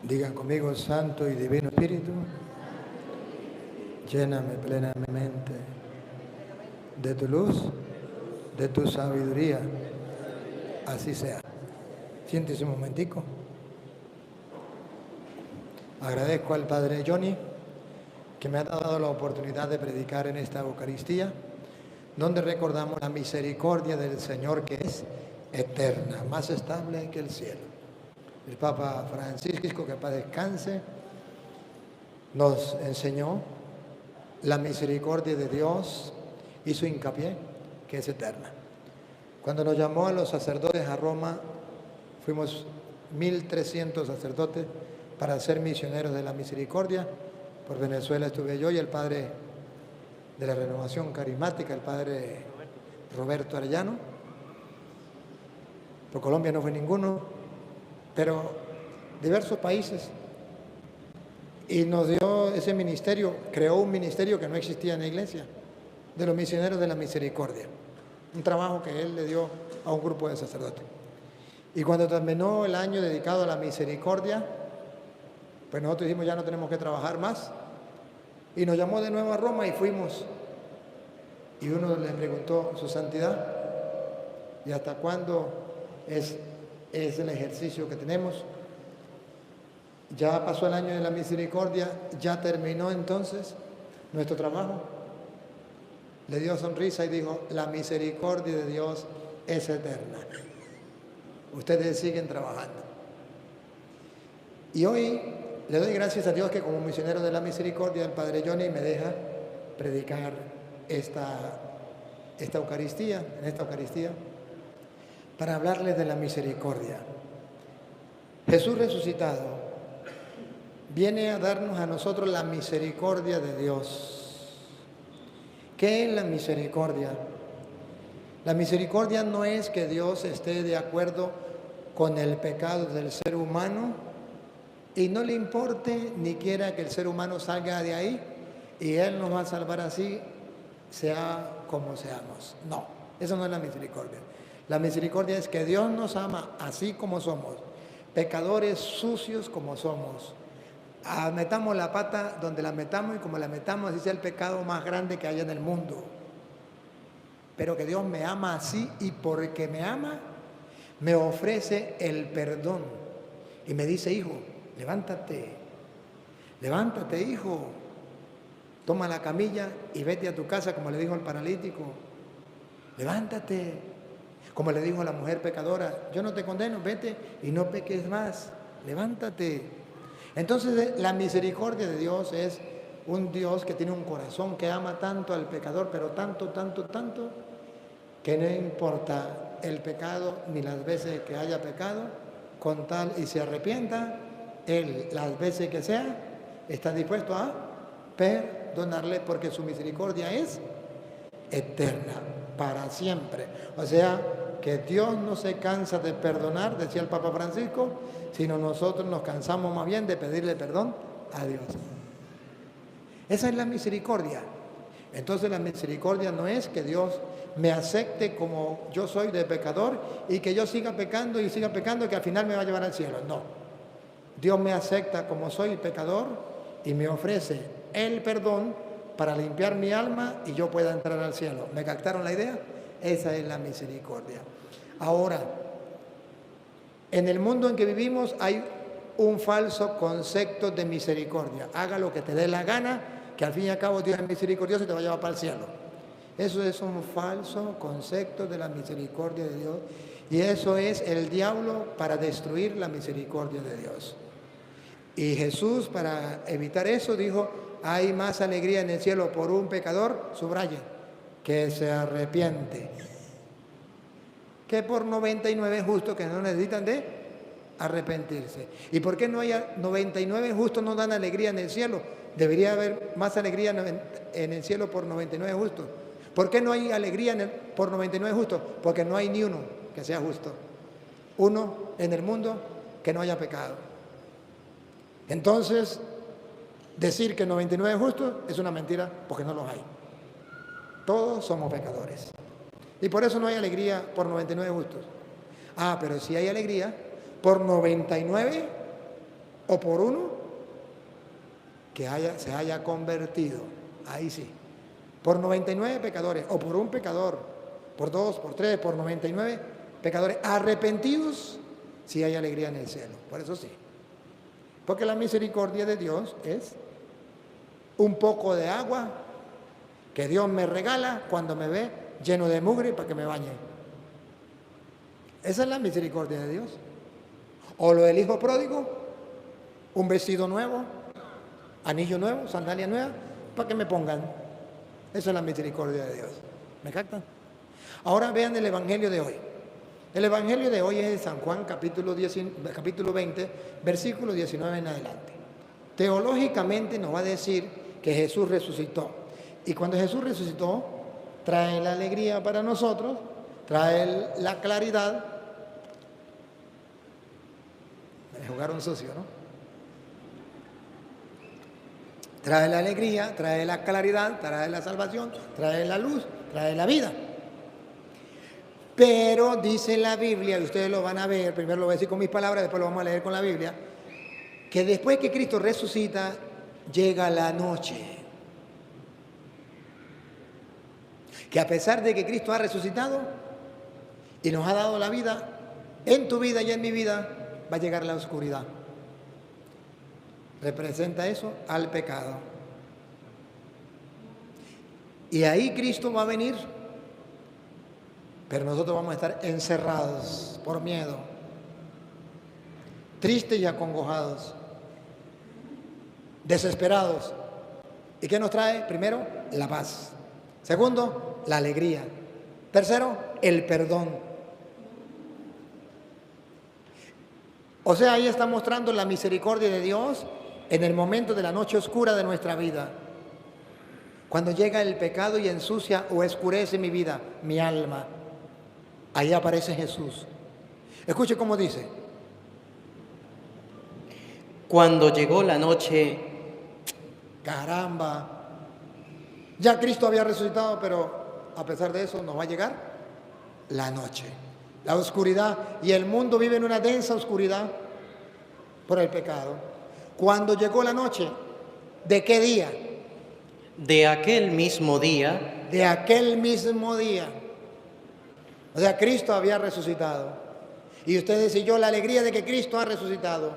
Digan conmigo, Santo y Divino Espíritu, lléname plenamente de tu luz, de tu sabiduría. Así sea. Siéntese un momentico. Agradezco al Padre Johnny que me ha dado la oportunidad de predicar en esta Eucaristía, donde recordamos la misericordia del Señor que es eterna, más estable que el cielo. El Papa Francisco, que en paz descanse, nos enseñó la misericordia de Dios, hizo hincapié que es eterna. Cuando nos llamó a los sacerdotes a Roma, fuimos 1.300 sacerdotes para ser misioneros de la misericordia. Por Venezuela estuve yo y el padre de la Renovación Carismática, el padre Roberto Arellano. Por Colombia no fue ninguno, pero diversos países. Y nos dio ese ministerio, creó un ministerio que no existía en la iglesia, de los misioneros de la misericordia. Un trabajo que él le dio a un grupo de sacerdotes. Y cuando terminó el año dedicado a la misericordia, pues nosotros dijimos ya no tenemos que trabajar más. Y nos llamó de nuevo a Roma y fuimos. Y uno le preguntó, su santidad, ¿y hasta cuándo es el ejercicio que tenemos? Ya pasó el año de la misericordia, ya terminó entonces nuestro trabajo. Le dio sonrisa y dijo, la misericordia de Dios es eterna. Ustedes siguen trabajando. Y hoy le doy gracias a Dios que como misionero de la misericordia, el Padre Johnny me deja predicar en esta Eucaristía, para hablarles de la misericordia. Jesús resucitado viene a darnos a nosotros la misericordia de Dios. ¿Qué es la misericordia? La misericordia no es que Dios esté de acuerdo con el pecado del ser humano y no le importe ni quiera que el ser humano salga de ahí y Él nos va a salvar así, sea como seamos. No, eso no es la misericordia. La misericordia es que Dios nos ama así como somos, pecadores sucios como somos. Metamos la pata donde la metamos y como la metamos, así sea el pecado más grande que haya en el mundo. Pero que Dios me ama así y porque me ama, me ofrece el perdón. Y me dice, hijo, levántate, hijo. Toma la camilla y vete a tu casa, como le dijo al paralítico. Levántate, como le dijo a la mujer pecadora. Yo no te condeno, vete y no peques más. Levántate. Entonces la misericordia de Dios es un Dios que tiene un corazón que ama tanto al pecador, pero tanto, que no importa el pecado ni las veces que haya pecado, con tal y se arrepienta, Él las veces que sea, está dispuesto a perdonarle porque su misericordia es eterna, para siempre. O sea, que Dios no se cansa de perdonar, decía el Papa Francisco, sino nosotros nos cansamos más bien de pedirle perdón a Dios. Esa es la misericordia. Entonces la misericordia no es que Dios me acepte como yo soy de pecador y que yo siga pecando y que al final me va a llevar al cielo. No. Dios me acepta como soy pecador y me ofrece el perdón para limpiar mi alma y yo pueda entrar al cielo. ¿Me captaron la idea? Esa es la misericordia. Ahora, en el mundo en que vivimos hay un falso concepto de misericordia. Haga lo que te dé la gana, que al fin y al cabo Dios es misericordioso y te va a llevar para el cielo. Eso es un falso concepto de la misericordia de Dios y eso es el diablo para destruir la misericordia de Dios. Y Jesús, para evitar eso, dijo, hay más alegría en el cielo por un pecador, subraye, que se arrepiente, que por 99 justos que no necesitan de arrepentirse. ¿Y por qué no hay 99 justos no dan alegría en el cielo? Debería haber más alegría en el cielo por 99 justos. ¿Por qué no hay alegría por 99 justos? Porque no hay ni uno que sea justo. Uno en el mundo que no haya pecado. Entonces, decir que 99 justos es una mentira porque no los hay. Todos somos pecadores. Y por eso no hay alegría por 99 justos. Pero si hay alegría por 99 o por uno que se haya convertido, ahí sí, por 99 pecadores, o por un pecador, por 2, por 3, por 99 pecadores arrepentidos, sí hay alegría en el cielo. Por eso sí. Porque la misericordia de Dios es un poco de agua que Dios me regala cuando me ve lleno de mugre para que me bañe. Esa es la misericordia de Dios. O lo del hijo pródigo, un vestido nuevo, anillo nuevo, sandalia nueva, para que me pongan. Esa es la misericordia de Dios. ¿Me captan? Ahora vean el evangelio de hoy. El evangelio de hoy es de San Juan, capítulo 20, versículo 19 en adelante. Teológicamente nos va a decir que Jesús resucitó. Y cuando Jesús resucitó, trae la alegría para nosotros, trae la claridad. Me jugaron sucio, ¿no? Trae la alegría, trae la claridad, trae la salvación, trae la luz, trae la vida. Pero dice la Biblia, y ustedes lo van a ver, primero lo voy a decir con mis palabras, después lo vamos a leer con la Biblia, que después que Cristo resucita, llega la noche. Que a pesar de que Cristo ha resucitado y nos ha dado la vida, en tu vida y en mi vida va a llegar la oscuridad. Representa eso al pecado. Y ahí Cristo va a venir, pero nosotros vamos a estar encerrados por miedo, tristes y acongojados, desesperados. ¿Y qué nos trae? Primero, la paz. Segundo, la alegría. Tercero, el perdón. O sea, ahí está mostrando la misericordia de Dios en el momento de la noche oscura de nuestra vida. Cuando llega el pecado y ensucia o oscurece mi vida, mi alma. Ahí aparece Jesús. Escuche cómo dice. Cuando llegó la noche, caramba, ya Cristo había resucitado, pero a pesar de eso nos va a llegar la noche, la oscuridad, y el mundo vive en una densa oscuridad por el pecado. Cuando llegó la noche, ¿de qué día? de aquel mismo día, De aquel mismo día. O sea, Cristo había resucitado. Y ustedes y yo, la alegría de que Cristo ha resucitado,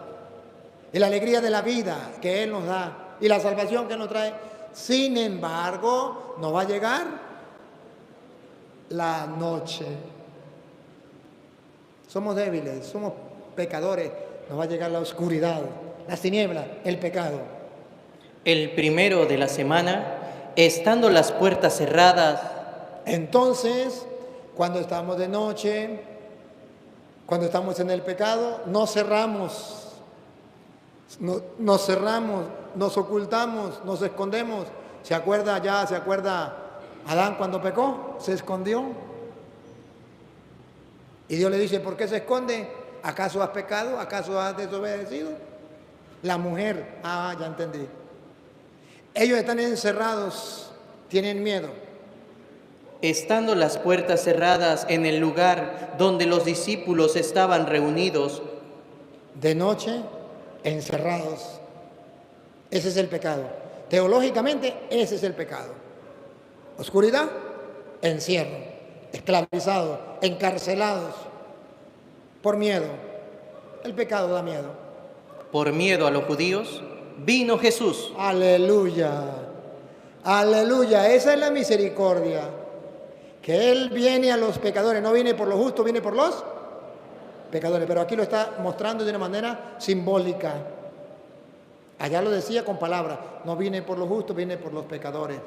y la alegría de la vida que Él nos da, y la salvación que nos trae. Sin embargo, nos va a llegar la noche. Somos débiles, somos pecadores, nos va a llegar la oscuridad, las tinieblas, el pecado. el primero de la semana, estando las puertas cerradas, Entonces, cuando estamos de noche, cuando estamos en el pecado, nos cerramos, nos ocultamos, nos escondemos. ¿Se acuerda Adán cuando pecó? Se escondió. Y Dios le dice, ¿por qué se esconde? ¿Acaso has pecado? ¿Acaso has desobedecido? La mujer, ya entendí. Ellos están encerrados, tienen miedo. estando las puertas cerradas en el lugar donde los discípulos estaban reunidos, De noche, encerrados. Ese es el pecado. Teológicamente, ese es el pecado. Oscuridad, encierro, esclavizados, encarcelados, por miedo. El pecado da miedo. por miedo a los judíos, vino Jesús. Aleluya, aleluya, esa es la misericordia. Que Él viene a los pecadores, no viene por los justos, viene por los pecadores. Pero aquí lo está mostrando de una manera simbólica. Allá lo decía con palabras, no viene por los justos, viene por los pecadores.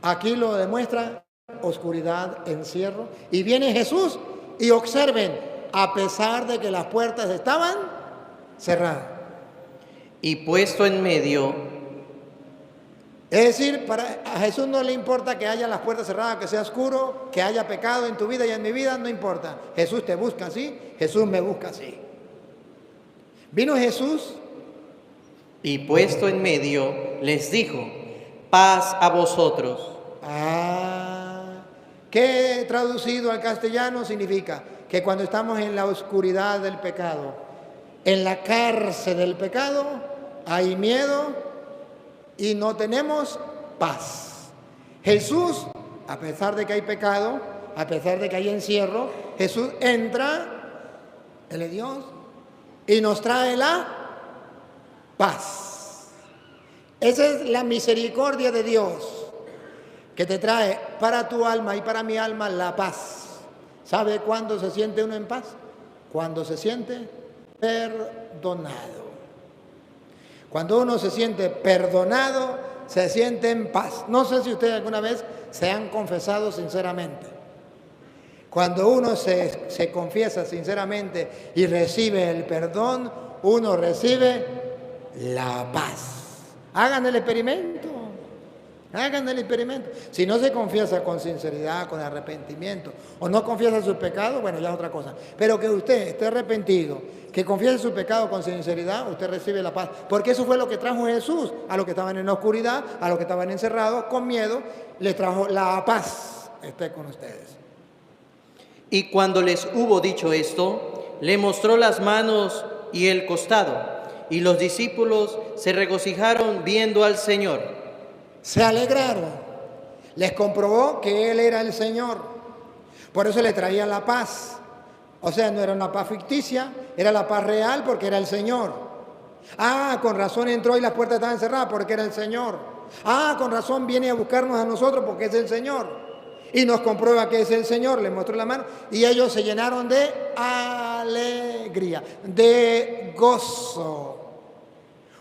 Aquí lo demuestra oscuridad, encierro. Y viene Jesús y observen, a pesar de que las puertas estaban cerradas. Y puesto en medio, Es decir, a Jesús no le importa que haya las puertas cerradas, que sea oscuro, que haya pecado en tu vida y en mi vida, no importa. Jesús te busca así, Jesús me busca así. Vino Jesús y puesto en medio, les dijo, paz a vosotros. que traducido al castellano significa que cuando estamos en la oscuridad del pecado, En la cárcel del pecado hay miedo y no tenemos paz. Jesús, a pesar de que hay pecado, a pesar de que hay encierro, Jesús entra, Él es Dios, y nos trae la paz. Esa es la misericordia de Dios, que te trae para tu alma y para mi alma la paz. ¿Sabe cuándo se siente uno en paz? Cuando se siente perdonado. Cuando uno se siente perdonado, se siente en paz. No sé si ustedes alguna vez se han confesado sinceramente. Cuando uno se confiesa sinceramente y recibe el perdón, uno recibe la paz. Hagan el experimento. Hagan el experimento. Si no se confiesa con sinceridad, con arrepentimiento, o no confiesa sus pecados, bueno, ya es otra cosa. Pero que usted esté arrepentido, que confiese sus pecados con sinceridad, usted recibe la paz. Porque eso fue lo que trajo Jesús a los que estaban en la oscuridad, a los que estaban encerrados con miedo, les trajo la paz. Esté con ustedes. Y cuando les hubo dicho esto, le mostró las manos y el costado, y los discípulos se regocijaron viendo al Señor. Se alegraron, les comprobó que Él era el Señor, por eso le traía la paz. O sea, no era una paz ficticia, era la paz real porque era el Señor. Ah, con razón entró y las puertas estaban cerradas porque era el Señor. Ah, con razón viene a buscarnos a nosotros porque es el Señor. Y nos comprueba que es el Señor, le mostró la mano y ellos se llenaron de alegría, de gozo.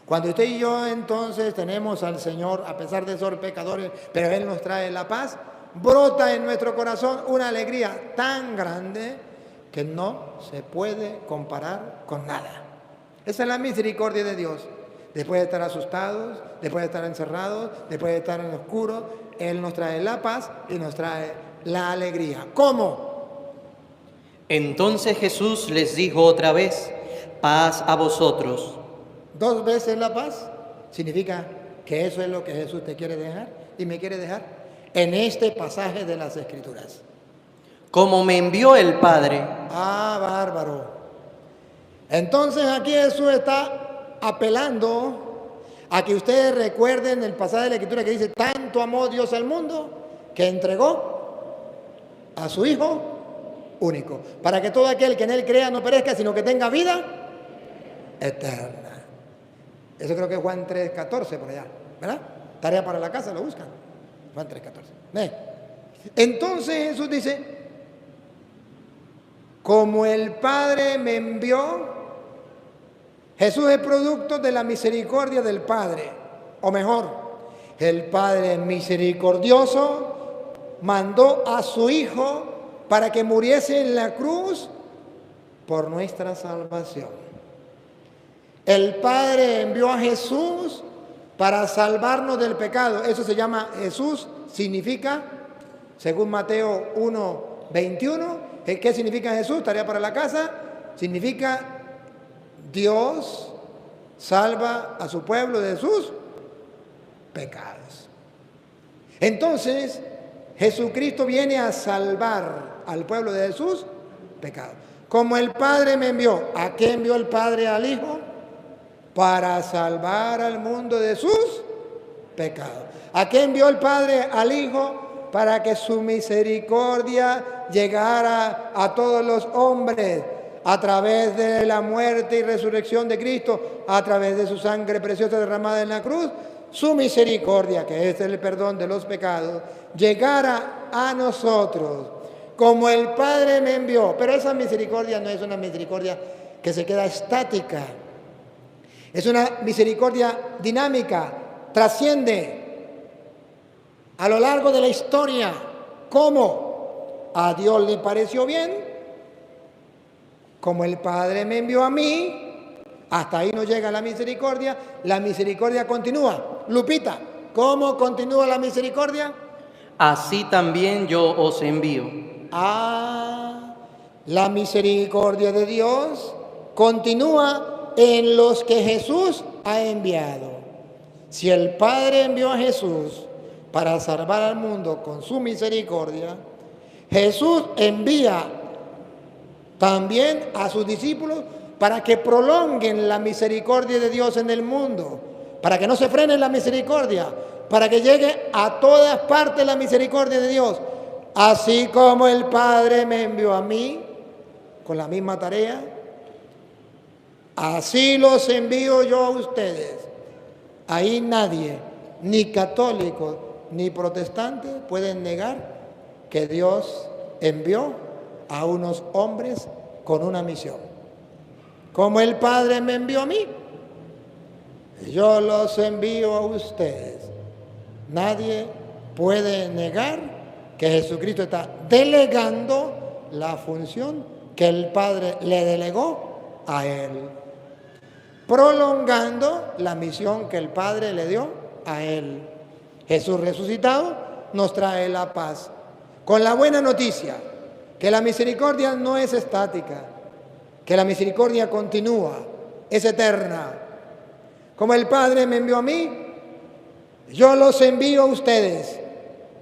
Cuando usted y yo entonces tenemos al Señor, a pesar de ser pecadores, pero Él nos trae la paz, brota en nuestro corazón una alegría tan grande que no se puede comparar con nada. Esa es la misericordia de Dios. Después de estar asustados, después de estar encerrados, después de estar en oscuro, Él nos trae la paz y nos trae la alegría. ¿Cómo? Entonces Jesús les dijo otra vez: paz a vosotros. 2 veces la paz significa que eso es lo que Jesús te quiere dejar y me quiere dejar en este pasaje de las Escrituras. Como me envió el Padre. Ah, bárbaro. Entonces aquí Jesús está apelando a que ustedes recuerden el pasaje de la Escritura que dice: tanto amó Dios al mundo que entregó a su Hijo único, para que todo aquel que en Él crea no perezca, sino que tenga vida eterna. Eso creo que es Juan 3:14 por allá, ¿verdad? Tarea para la casa, lo buscan. Juan 3:14. Entonces Jesús dice: como el Padre me envió. Jesús es producto de la misericordia del Padre. O mejor, el Padre misericordioso mandó a su Hijo para que muriese en la cruz por nuestra salvación. El Padre envió a Jesús para salvarnos del pecado. Eso se llama Jesús, significa, según Mateo 1:21, ¿qué significa Jesús? Tarea para la casa, significa Dios salva a su pueblo de sus pecados. Entonces, Jesucristo viene a salvar al pueblo de sus pecados. Como el Padre me envió, ¿a qué envió el Padre al Hijo? Para salvar al mundo de sus pecados. ¿A qué envió el Padre al Hijo? Para que su misericordia llegara a todos los hombres a través de la muerte y resurrección de Cristo, a través de su sangre preciosa derramada en la cruz. Su misericordia, que es el perdón de los pecados, llegara a nosotros como el Padre me envió. Pero esa misericordia no es una misericordia que se queda estática. Es una misericordia dinámica, trasciende a lo largo de la historia. ¿Cómo? A Dios le pareció bien, como el Padre me envió a mí, hasta ahí no llega la misericordia continúa. Lupita, ¿cómo continúa la misericordia? Así también yo os envío. Ah, la misericordia de Dios continúa en los que Jesús ha enviado. Si el Padre envió a Jesús para salvar al mundo con su misericordia, Jesús envía también a sus discípulos para que prolonguen la misericordia de Dios en el mundo, para que no se frene la misericordia, para que llegue a todas partes la misericordia de Dios. Así como el Padre me envió a mí, con la misma tarea, así los envío yo a ustedes. Ahí nadie, ni católico ni protestante, pueden negar que Dios envió a unos hombres con una misión. Como el Padre me envió a mí, yo los envío a ustedes. Nadie puede negar que Jesucristo está delegando la función que el Padre le delegó a Él, prolongando la misión que el Padre le dio a Él. Jesús resucitado nos trae la paz, con la buena noticia que la misericordia no es estática, que la misericordia continúa, es eterna. Como el Padre me envió a mí, yo los envío a ustedes.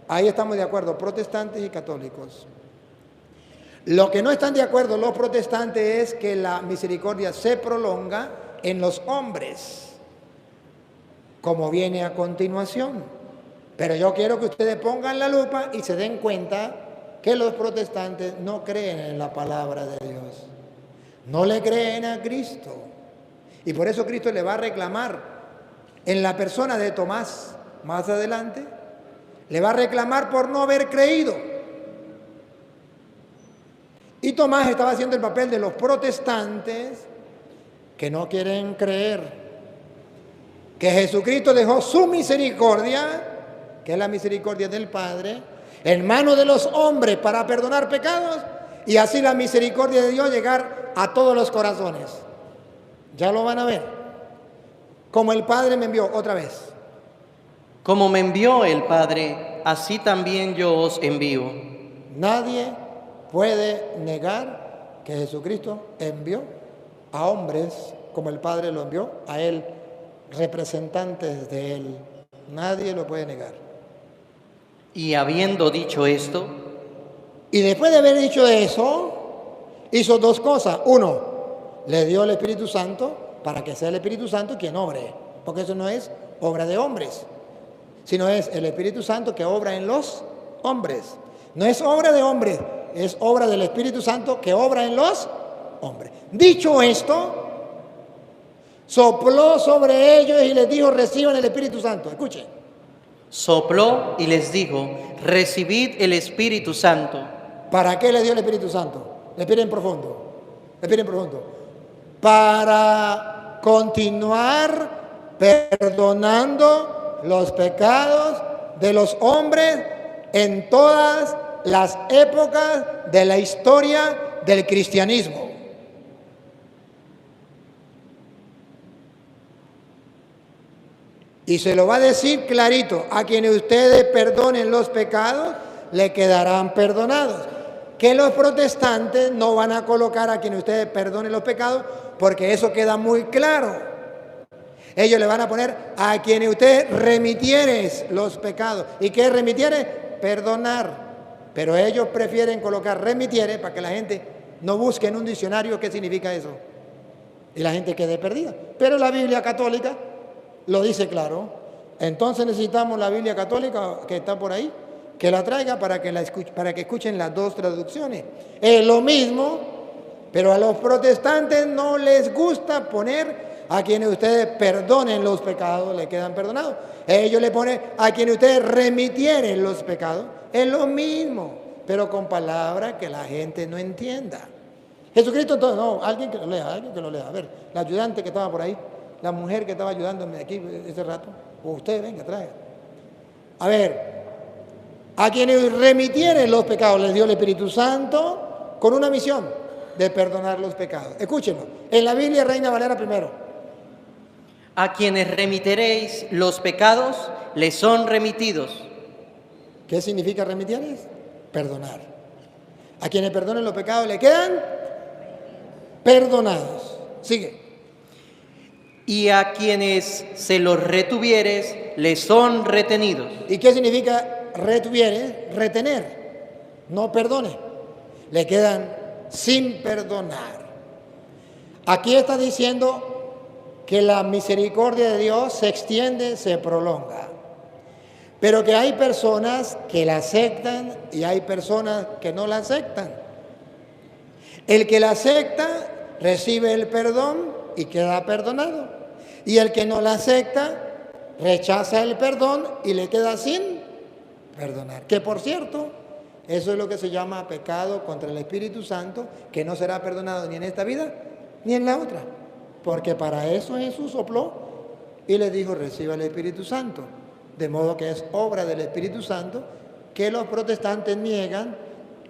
Ahí estamos de acuerdo, protestantes y católicos. Lo que no están de acuerdo los protestantes es que la misericordia se prolonga en los hombres, como viene a continuación. Pero yo quiero que ustedes pongan la lupa y se den cuenta que los protestantes no creen en la palabra de Dios, no le creen a Cristo. Y por eso Cristo le va a reclamar en la persona de Tomás, más adelante, le va a reclamar por no haber creído. Y Tomás estaba haciendo el papel de los protestantes que no quieren creer que Jesucristo dejó su misericordia, que es la misericordia del Padre, en manos de los hombres para perdonar pecados, y así la misericordia de Dios llegar a todos los corazones. Ya lo van a ver. Como el Padre me envió, otra vez. Como me envió el Padre, así también yo os envío. Nadie puede negar que Jesucristo envió a hombres como el Padre lo envió a Él, representantes de Él. Nadie lo puede negar. Y habiendo dicho esto, y después de haber dicho eso, hizo dos cosas. Uno, le dio el Espíritu Santo para que sea el Espíritu Santo quien obre, porque eso no es obra de hombres, sino es el Espíritu Santo que obra en los hombres. No es obra de hombres, es obra del Espíritu Santo que obra en los hombres. Dicho esto, sopló sobre ellos y les dijo: reciban el Espíritu Santo. Escuchen. sopló y les dijo: recibid el Espíritu Santo. ¿Para qué le dio el Espíritu Santo? Respiren profundo. Respiren profundo. Para continuar perdonando los pecados de los hombres en todas las épocas de la historia del cristianismo. Y se lo va a decir clarito: a quienes ustedes perdonen los pecados, le quedarán perdonados. Que los protestantes no van a colocar a quienes ustedes perdonen los pecados, porque eso queda muy claro. Ellos le van a poner a quienes ustedes remitieres los pecados. ¿Y qué remitieres? Perdonar. Pero ellos prefieren colocar remitieres para que la gente no busque en un diccionario qué significa eso, y la gente quede perdida. Pero la Biblia católica lo dice claro. Entonces necesitamos la Biblia católica que está por ahí, que la traiga para que escuchen las dos traducciones. Es lo mismo, pero a los protestantes no les gusta poner a quienes ustedes perdonen los pecados, le quedan perdonados. Ellos le ponen a quienes ustedes remitieren los pecados. Es lo mismo, pero con palabras que la gente no entienda. Jesucristo, entonces, no, alguien que lo lea, A ver, la ayudante que estaba por ahí, la mujer que estaba ayudándome aquí ese rato, o usted, venga, traiga. A ver, a quienes remitieren los pecados les dio el Espíritu Santo con una misión de perdonar los pecados. Escúchenlo, en la Biblia Reina Valera primero. A quienes remitiréis los pecados, les son remitidos. ¿Qué significa remitir? Perdonar. A quienes perdonen los pecados le quedan perdonados. Sigue. Y a quienes se los retuvieres, les son retenidos. ¿Y qué significa retuvieres? Retener. No perdone. Le quedan sin perdonar. Aquí está diciendo que la misericordia de Dios se extiende, se prolonga. Pero que hay personas que la aceptan y hay personas que no la aceptan. El que la acepta recibe el perdón y queda perdonado. Y el que no la acepta rechaza el perdón y le queda sin perdonar. Que por cierto, eso es lo que se llama pecado contra el Espíritu Santo, que no será perdonado ni en esta vida ni en la otra. Porque para eso Jesús sopló y le dijo, reciba el Espíritu Santo. De modo que es obra del Espíritu Santo que los protestantes niegan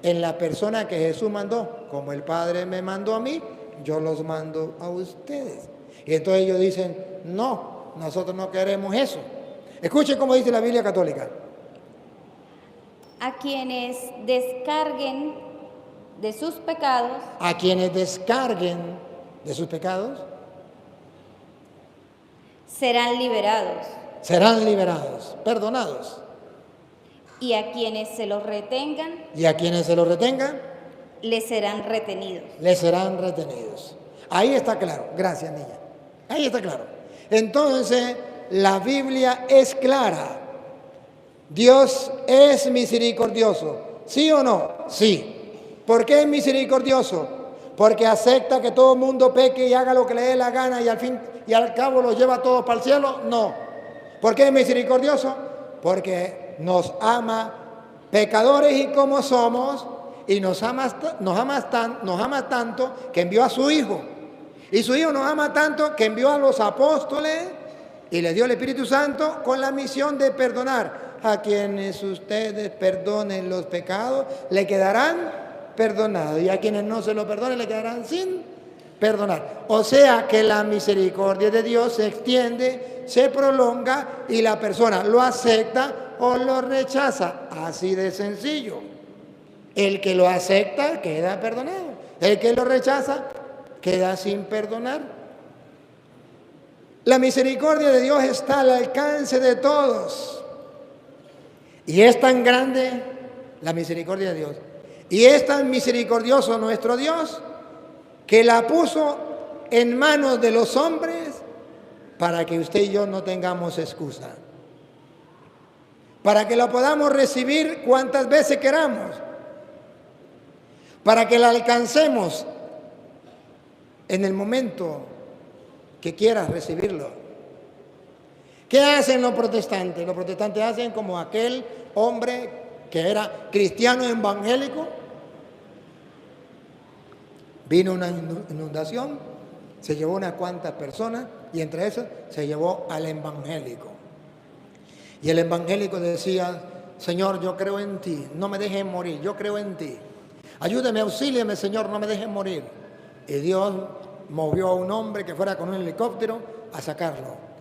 en la persona que Jesús mandó. Como el Padre me mandó a mí, yo los mando a ustedes. Y entonces ellos dicen, no, nosotros no queremos eso. Escuchen cómo dice la Biblia católica. A quienes descarguen de sus pecados. A quienes descarguen de sus pecados. Serán liberados. Serán liberados, perdonados. Y a quienes se los retengan. Y a quienes se los retengan. Les serán retenidos. Les serán retenidos. Ahí está claro. Gracias, niña. Ahí está claro. Entonces, la Biblia es clara. Dios es misericordioso. ¿Sí o no? Sí. ¿Por qué es misericordioso? Porque acepta que todo el mundo peque y haga lo que le dé la gana y al fin y al cabo los lleva a todos para el cielo. No. ¿Por qué es misericordioso? Porque nos ama pecadores y como somos, y nos ama tanto que envió a su Hijo. Y su Hijo nos ama tanto que envió a los apóstoles y le dio el Espíritu Santo con la misión de perdonar. A quienes ustedes perdonen los pecados, le quedarán perdonados. Y a quienes no se lo perdonen, le quedarán sin perdonar. O sea que la misericordia de Dios se extiende, se prolonga y la persona lo acepta o lo rechaza. Así de sencillo. El que lo acepta queda perdonado. El que lo rechaza queda sin perdonar. La misericordia de Dios está al alcance de todos. Y es tan grande la misericordia de Dios. Y es tan misericordioso nuestro Dios que la puso en manos de los hombres para que usted y yo no tengamos excusa. Para que la podamos recibir cuantas veces queramos. Para que la alcancemos en el momento que quieras recibirlo. ¿Qué hacen los protestantes? Los protestantes hacen como aquel hombre que era cristiano evangélico. Vino una inundación, se llevó unas cuantas personas y entre esas se llevó al evangélico. Y el evangélico decía, Señor, yo creo en ti, no me dejes morir, yo creo en ti. Ayúdame, auxíliame, Señor, no me dejes morir. Y Dios movió a un hombre que fuera con un helicóptero a sacarlo.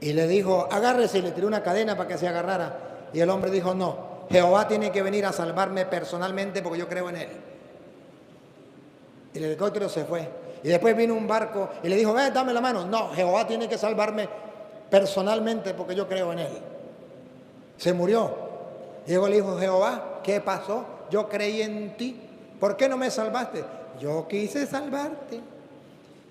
Y le dijo, agárrese, y le tiró una cadena para que se agarrara. Y el hombre dijo, no, Jehová tiene que venir a salvarme personalmente porque yo creo en él. Y el helicóptero se fue. Y después vino un barco y le dijo, dame la mano. No, Jehová tiene que salvarme personalmente porque yo creo en él. Se murió. Y luego le dijo, Jehová, ¿qué pasó? Yo creí en ti. ¿Por qué no me salvaste? Yo quise salvarte.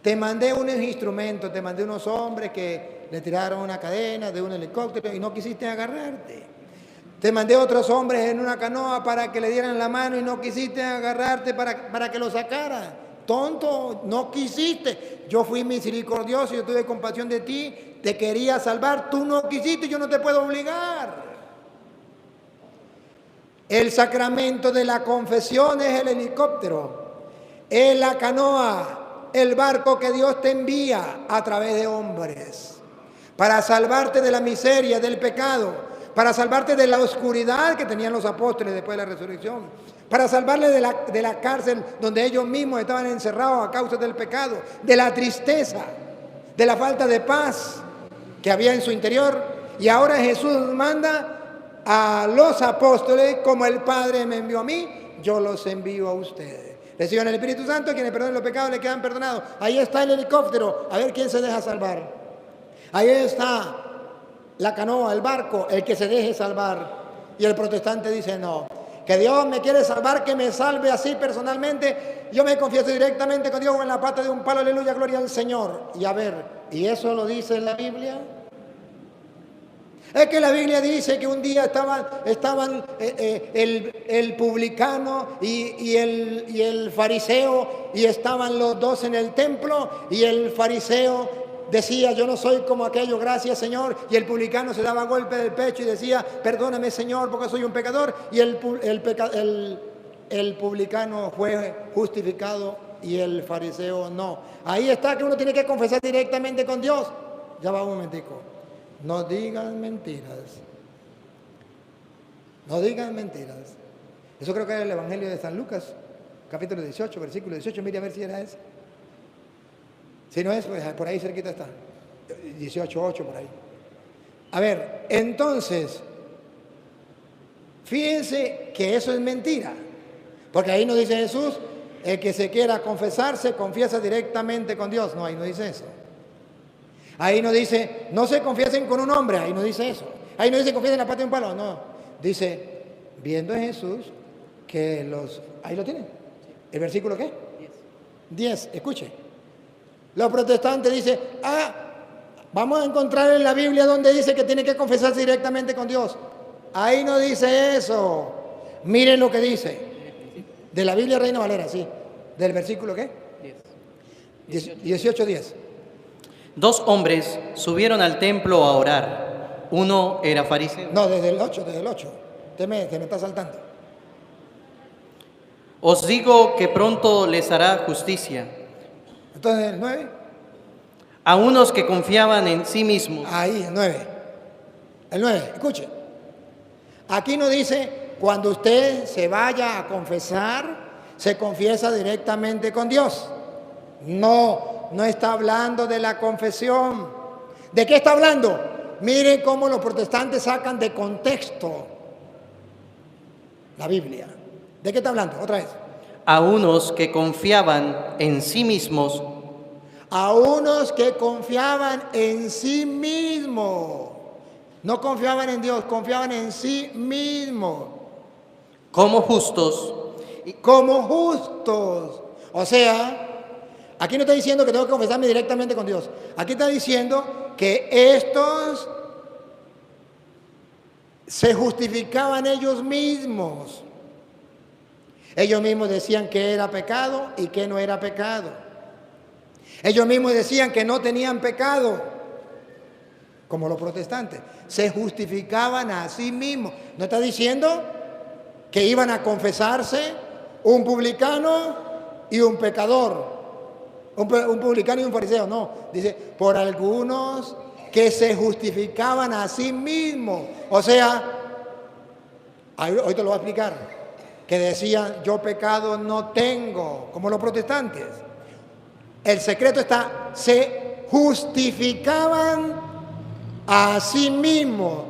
Te mandé unos instrumentos, te mandé unos hombres que le tiraron una cadena de un helicóptero y no quisiste agarrarte. Te mandé otros hombres en una canoa para que le dieran la mano y no quisiste agarrarte para que lo sacara. Tonto, no quisiste. Yo fui misericordioso, yo tuve compasión de ti, te quería salvar, tú no quisiste, yo no te puedo obligar. El sacramento de la confesión es el helicóptero, es la canoa, el barco que Dios te envía a través de hombres para salvarte de la miseria, del pecado, para salvarte de la oscuridad que tenían los apóstoles después de la resurrección, para salvarle de la cárcel donde ellos mismos estaban encerrados a causa del pecado, de la tristeza, de la falta de paz que había en su interior. Y ahora Jesús manda a los apóstoles, como el Padre me envió a mí, yo los envío a ustedes. Reciban el Espíritu Santo, quienes perdonen los pecados le quedan perdonados. Ahí está el helicóptero, a ver quién se deja salvar. Ahí está la canoa, el barco, el que se deje salvar. Y el protestante dice, no, Que Dios me quiere salvar, que me salve así personalmente. Yo me confieso directamente con Dios en la pata de un palo, aleluya, gloria al Señor. Y a ver, ¿y eso lo dice la Biblia? Es que la Biblia dice que un día estaban el publicano y el fariseo, y estaban los dos en el templo, y el fariseo decía, yo no soy como aquello, gracias Señor, y el publicano se daba golpe del pecho y decía, perdóname Señor porque soy un pecador, y el publicano fue justificado y el fariseo no. Ahí está que uno tiene que confesar directamente con Dios. Ya va un momentico. No digan mentiras. No digan mentiras. Eso creo que era el Evangelio de San Lucas, capítulo 18, versículo 18. Mire a ver si era ese. Si no es, pues por ahí cerquita está. 18:8 por ahí. A ver, entonces, fíjense que eso es mentira. Porque ahí no dice Jesús, el que se quiera confesar, se confiesa directamente con Dios. No, ahí no dice eso. Ahí no dice, no se confiesen con un hombre, ahí no dice eso. Ahí no dice confiesen en la pata de un palo, no. Dice, viendo en Jesús que ahí lo tienen. ¿El versículo qué? 10, escuche. Los protestantes dicen, vamos a encontrar en la Biblia donde dice que tiene que confesarse directamente con Dios. Ahí no dice eso. Miren lo que dice. De la Biblia Reina Valera, sí. ¿Del versículo qué? 18:10. 2 hombres subieron al templo a orar. Uno era fariseo. No, desde el 8. Te me está saltando. Os digo que pronto les hará justicia. Entonces, el 9. A unos que confiaban en sí mismos. Ahí, el 9. El 9, escuche. Aquí no dice, cuando usted se vaya a confesar, se confiesa directamente con Dios. No está hablando de la confesión. ¿De qué está hablando? Miren cómo los protestantes sacan de contexto la Biblia. ¿De qué está hablando? Otra vez. A unos que confiaban en sí mismos. A unos que confiaban en sí mismos. No confiaban en Dios, confiaban en sí mismos. Como justos. Como justos. O sea, aquí no está diciendo que tengo que confesarme directamente con Dios. Aquí está diciendo que estos se justificaban ellos mismos. Ellos mismos decían que era pecado y que no era pecado. Ellos mismos decían que no tenían pecado, como los protestantes. Se justificaban a sí mismos. No está diciendo que iban a confesarse un publicano y un pecador. Un publicano y un fariseo, no. Dice, por algunos que se justificaban a sí mismos. O sea, hoy te lo voy a explicar. Que decían, yo pecado no tengo, como los protestantes. El secreto está, se justificaban a sí mismos.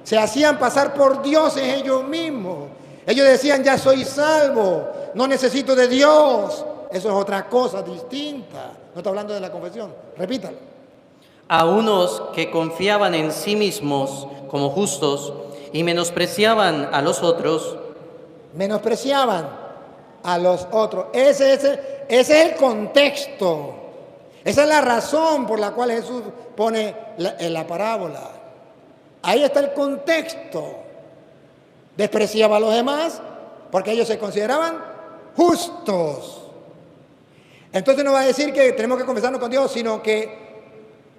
Se hacían pasar por dioses ellos mismos. Ellos decían, ya soy salvo, no necesito de Dios. Eso es otra cosa distinta. No está hablando de la confesión. Repítalo. A unos que confiaban en sí mismos como justos y menospreciaban a los otros. Menospreciaban a los otros. Ese es el contexto. Esa es la razón por la cual Jesús pone la parábola. Ahí está el contexto. Despreciaba a los demás porque ellos se consideraban justos. Entonces no va a decir que tenemos que confesarnos con Dios, sino que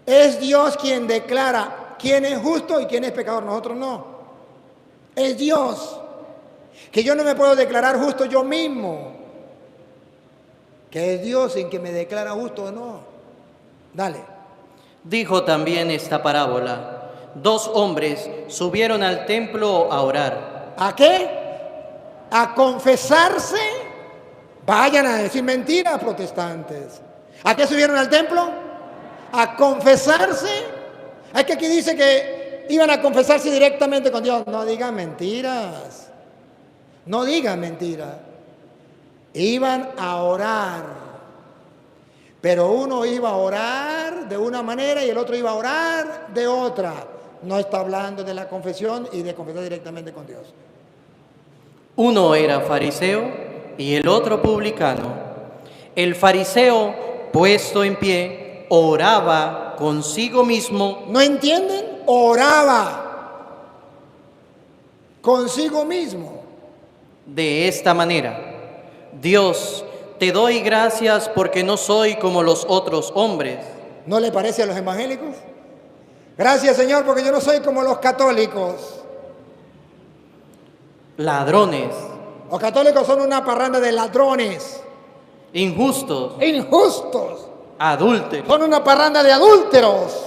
es Dios quien declara quién es justo y quién es pecador. Nosotros no. Es Dios. Que yo no me puedo declarar justo yo mismo. Que es Dios en que me declara justo o no. Dale. Dijo también esta parábola. 2 hombres subieron al templo a orar. ¿A qué? ¿A confesarse? Vayan a decir mentiras, protestantes. ¿A qué subieron al templo? ¿A confesarse? Es que aquí dice que iban a confesarse directamente con Dios. No digan mentiras. No digan mentiras. Iban a orar. Pero uno iba a orar de una manera y el otro iba a orar de otra. No está hablando de la confesión y de confesar directamente con Dios. Uno era fariseo y el otro publicano. El fariseo, puesto en pie, oraba consigo mismo. ¿No entienden? Oraba consigo mismo. De esta manera: Dios, te doy gracias porque no soy como los otros hombres. ¿No le parece a los evangélicos? Gracias, Señor, porque yo no soy como los católicos. Ladrones, Los católicos son una parranda de ladrones, injustos, injustos. adúlteros, Son una parranda de adúlteros,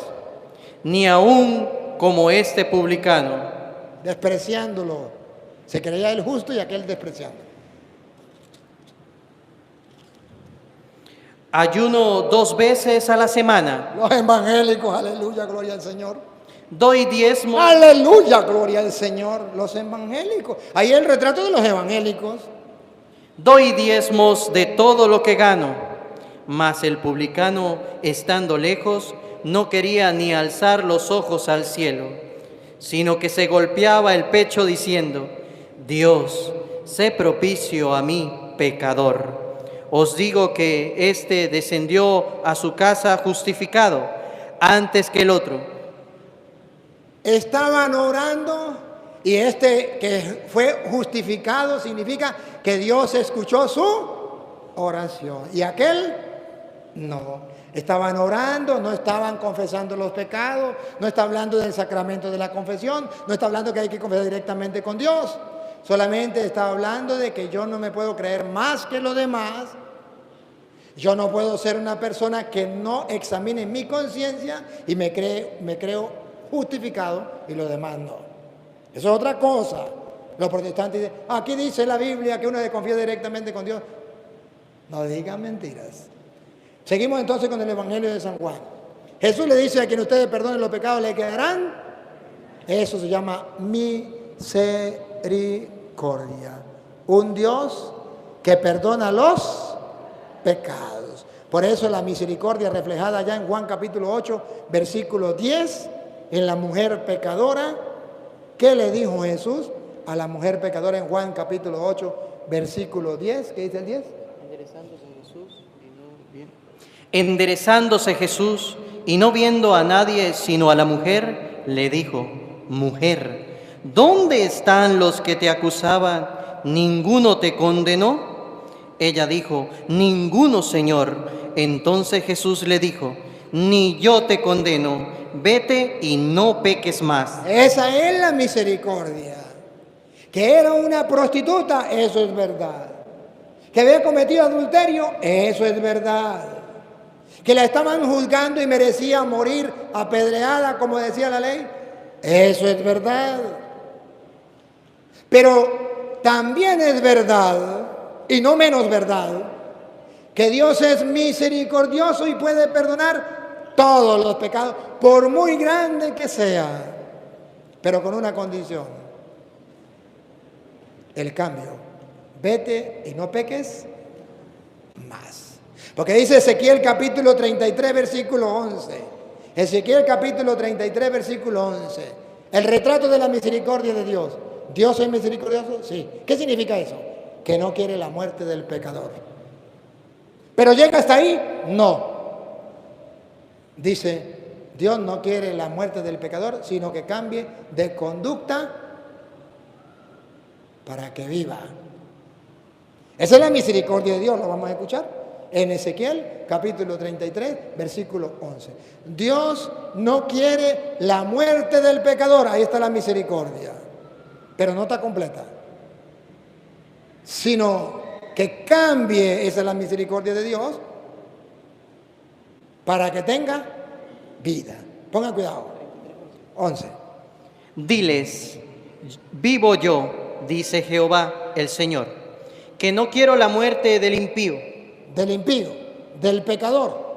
ni aun como este publicano. despreciándolo. Se creía el justo y aquel despreciando. Ayuno 2 veces a la semana. Los evangélicos, aleluya, gloria al Señor. Doy diezmo. Aleluya, gloria al Señor. Los evangélicos. Ahí el retrato de los evangélicos. Doy diezmos de todo lo que gano. Mas el publicano, estando lejos, no quería ni alzar los ojos al cielo, sino que se golpeaba el pecho diciendo: Dios, sé propicio a mí, pecador. Os digo que éste descendió a su casa justificado antes que el otro. Estaban orando y este que fue justificado significa que Dios escuchó su oración. Y aquel no. Estaban orando, no estaban confesando los pecados, no está hablando del sacramento de la confesión, no está hablando que hay que confesar directamente con Dios. Solamente está hablando de que yo no me puedo creer más que los demás. Yo no puedo ser una persona que no examine mi conciencia y me creo justificado y los demás no. Eso es otra cosa. Los protestantes dicen, aquí dice la Biblia que uno debe confiar directamente con Dios. No digan mentiras. Seguimos entonces con el Evangelio de San Juan. Jesús le dice: a quien ustedes perdonen los pecados le quedarán. Eso se llama misericordia. Un Dios que perdona los pecados. Por eso la misericordia reflejada ya en Juan capítulo 8, versículo 10, en la mujer pecadora. ¿Qué le dijo Jesús a la mujer pecadora en Juan capítulo 8, versículo 10? ¿Qué dice el 10? Enderezándose Jesús y no viendo a nadie sino a la mujer, le dijo: Mujer, ¿dónde están los que te acusaban? ¿Ninguno te condenó? Ella dijo: Ninguno, Señor. Entonces Jesús le dijo: Ni yo te condeno, vete y no peques más. Esa es la misericordia. Que era una prostituta, eso es verdad. Que había cometido adulterio, eso es verdad. Que la estaban juzgando y merecía morir apedreada, como decía la ley, eso es verdad. Pero también es verdad, y no menos verdad, que Dios es misericordioso y puede perdonar todos los pecados, por muy grande que sea, pero con una condición: el cambio. Vete y no peques más. Porque dice Ezequiel capítulo 33, versículo 11. Ezequiel capítulo 33, versículo 11. El retrato de la misericordia de Dios. ¿Dios es misericordioso? Sí. ¿Qué significa eso? Que no quiere la muerte del pecador. ¿Pero llega hasta ahí? No. Dice, Dios no quiere la muerte del pecador, sino que cambie de conducta para que viva. Esa es la misericordia de Dios, lo vamos a escuchar en Ezequiel capítulo 33, versículo 11. Dios no quiere la muerte del pecador, ahí está la misericordia, pero no está completa, sino que cambie, esa es la misericordia de Dios, para que tenga vida. Pongan cuidado. 11. Diles: Vivo yo, dice Jehová el Señor, que no quiero la muerte del impío, del pecador,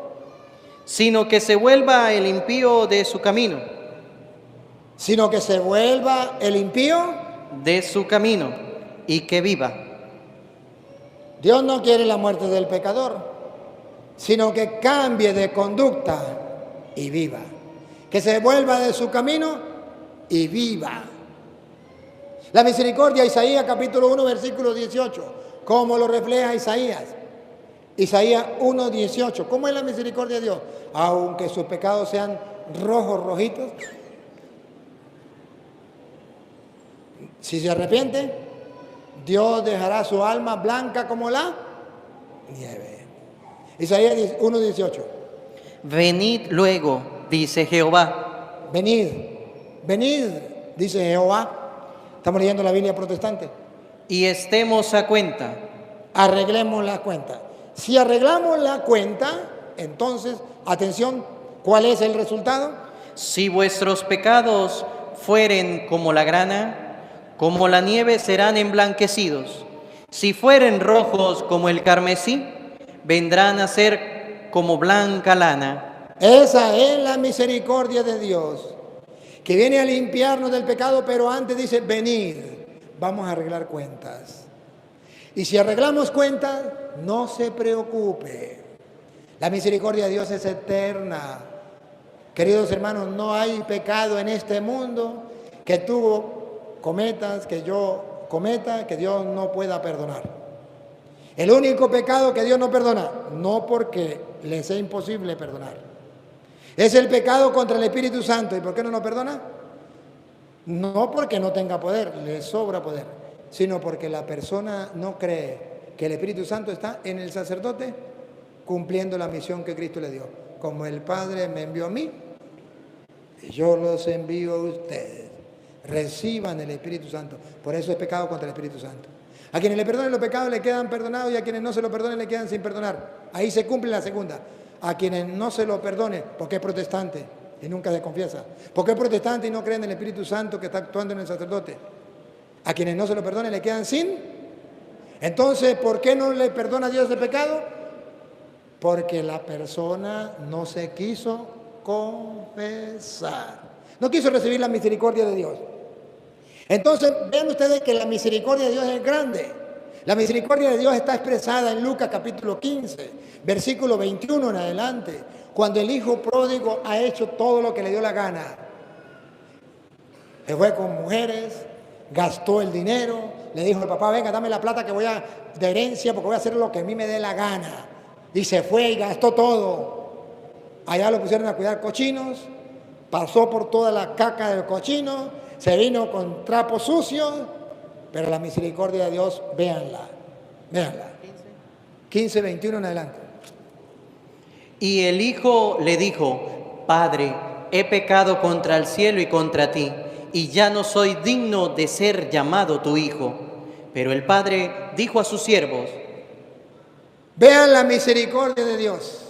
sino que se vuelva el impío de su camino, sino que se vuelva el impío de su camino, y que viva. Dios no quiere la muerte del pecador, sino que cambie de conducta y viva. Que se vuelva de su camino y viva. La misericordia, Isaías capítulo 1, versículo 18. ¿Cómo lo refleja Isaías? Isaías 1, 18. ¿Cómo es la misericordia de Dios? Aunque sus pecados sean rojos, rojitos, si se arrepiente, Dios dejará su alma blanca como la nieve. Isaías 1, 18. Venid luego, dice Jehová. Venid, venid, dice Jehová. Estamos leyendo la Biblia protestante. Y estemos a cuenta. Arreglemos la cuenta. Si arreglamos la cuenta, entonces, atención, ¿cuál es el resultado? Si vuestros pecados fueren como la grana, como la nieve serán emblanquecidos. Si fueren rojos como el carmesí, vendrán a ser como blanca lana. Esa es la misericordia de Dios, que viene a limpiarnos del pecado, pero antes dice, venid, vamos a arreglar cuentas. Y si arreglamos cuentas, no se preocupe. La misericordia de Dios es eterna. Queridos hermanos, no hay pecado en este mundo que tú cometas, que yo cometa, que Dios no pueda perdonar. El único pecado que Dios no perdona, no porque le sea imposible perdonar, es el pecado contra el Espíritu Santo. ¿Y por qué no lo perdona? No porque no tenga poder, le sobra poder, sino porque la persona no cree que el Espíritu Santo está en el sacerdote cumpliendo la misión que Cristo le dio. Como el Padre me envió a mí, yo los envío a ustedes. Reciban el Espíritu Santo. Por eso es pecado contra el Espíritu Santo. A quienes le perdonen los pecados le quedan perdonados y a quienes no se lo perdonen le quedan sin perdonar. Ahí se cumple la segunda. A quienes no se lo perdone, porque es protestante y nunca se confiesa, porque es protestante y no cree en el Espíritu Santo que está actuando en el sacerdote, a quienes no se lo perdone le quedan sin. Entonces, ¿por qué no le perdona a Dios el pecado? Porque la persona no se quiso confesar, no quiso recibir la misericordia de Dios. Entonces, vean ustedes que la misericordia de Dios es grande. La misericordia de Dios está expresada en Lucas capítulo 15, versículo 21 en adelante, cuando el hijo pródigo ha hecho todo lo que le dio la gana. Se fue con mujeres, gastó el dinero, le dijo al papá, venga, dame la plata que voy a de herencia porque voy a hacer lo que a mí me dé la gana. Y se fue y gastó todo. Allá lo pusieron a cuidar cochinos, pasó por toda la caca del cochino, se vino con trapos sucios, pero la misericordia de Dios, véanla, véanla. 15, 21 en adelante. Y el hijo le dijo, Padre, he pecado contra el cielo y contra ti, y ya no soy digno de ser llamado tu hijo. Pero el padre dijo a sus siervos, vean la misericordia de Dios.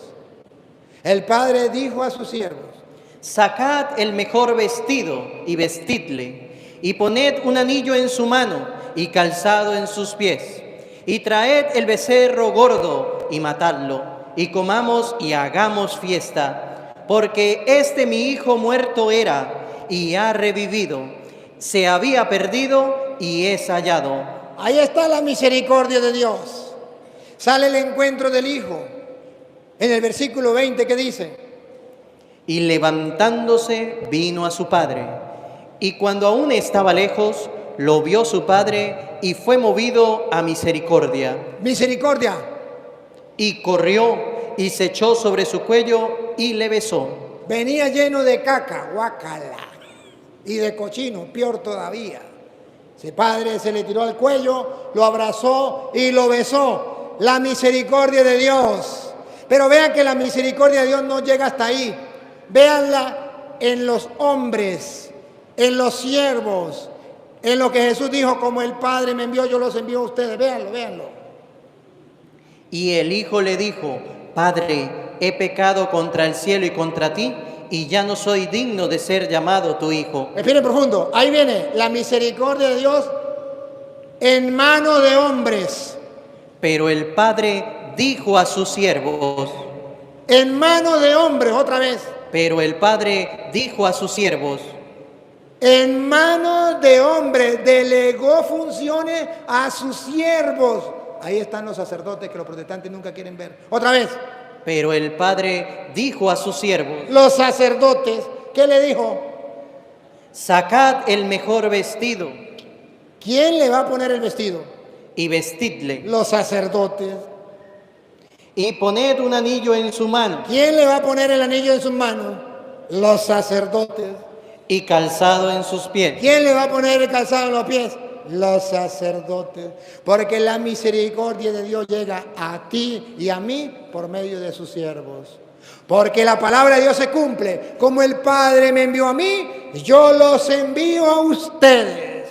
El padre dijo a sus siervos, sacad el mejor vestido y vestidle, y poned un anillo en su mano y calzado en sus pies, y traed el becerro gordo y matadlo, y comamos y hagamos fiesta, porque este mi hijo muerto era y ha revivido, se había perdido y es hallado. Ahí está la misericordia de Dios. Sale el encuentro del hijo. En el versículo 20 que dice, y levantándose vino a su padre, y cuando aún estaba lejos, lo vio su padre y fue movido a misericordia. Misericordia. Y corrió y se echó sobre su cuello y le besó. Venía lleno de caca, guácala, y de cochino, peor todavía. Ese padre se le tiró al cuello, lo abrazó y lo besó. La misericordia de Dios. Pero vean que la misericordia de Dios no llega hasta ahí. Véanla en los hombres, en los siervos, en lo que Jesús dijo, como el Padre me envió, yo los envío a ustedes. Véanlo, véanlo. Y el hijo le dijo, Padre, he pecado contra el cielo y contra ti, y ya no soy digno de ser llamado tu hijo. Respiren profundo. Ahí viene la misericordia de Dios en manos de hombres. Pero el padre dijo a sus siervos, en manos de hombres, otra vez. Pero el padre dijo a sus siervos, en manos de hombres, delegó funciones a sus siervos. Ahí están los sacerdotes que los protestantes nunca quieren ver. Otra vez. Pero el padre dijo a sus siervos, los sacerdotes, ¿qué le dijo? sacad el mejor vestido ¿Quién le va a poner el vestido? Y vestidle, Los sacerdotes. y poned un anillo en su mano, ¿Quién le va a poner el anillo en sus manos? Los sacerdotes. y calzado en sus pies. ¿Quién le va a poner el calzado en los pies? Los sacerdotes. Porque la misericordia de Dios llega a ti y a mí por medio de sus siervos. Porque la palabra de Dios se cumple. Como el Padre me envió a mí, yo los envío a ustedes.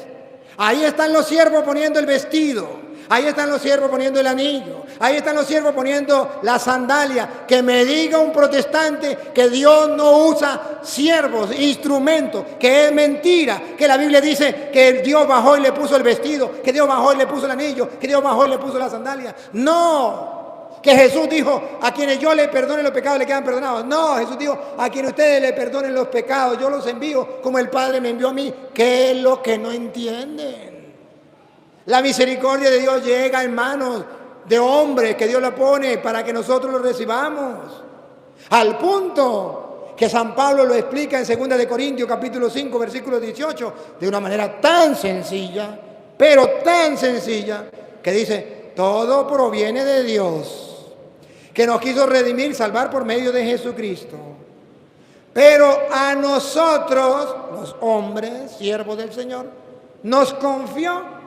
Ahí están los siervos poniendo el vestido. Ahí están los siervos poniendo el anillo. Ahí están los siervos poniendo la sandalia. Que me diga un protestante que Dios no usa siervos, instrumentos, que es mentira. Que la Biblia dice que Dios bajó y le puso el vestido, que Dios bajó y le puso el anillo, que Dios bajó y le puso la sandalia. No. Que Jesús dijo, a quienes yo le perdone los pecados le quedan perdonados. No, Jesús dijo, a quienes ustedes le perdonen los pecados, yo los envío como el Padre me envió a mí. ¿Qué es lo que no entienden? La misericordia de Dios llega en manos de hombres que Dios la pone para que nosotros lo recibamos. Al punto que San Pablo lo explica en 2 de Corintios capítulo 5 versículo 18 de una manera tan sencilla, pero tan sencilla, que dice, todo proviene de Dios, que nos quiso redimir, salvar por medio de Jesucristo. Pero a nosotros, los hombres, siervos del Señor, nos confió,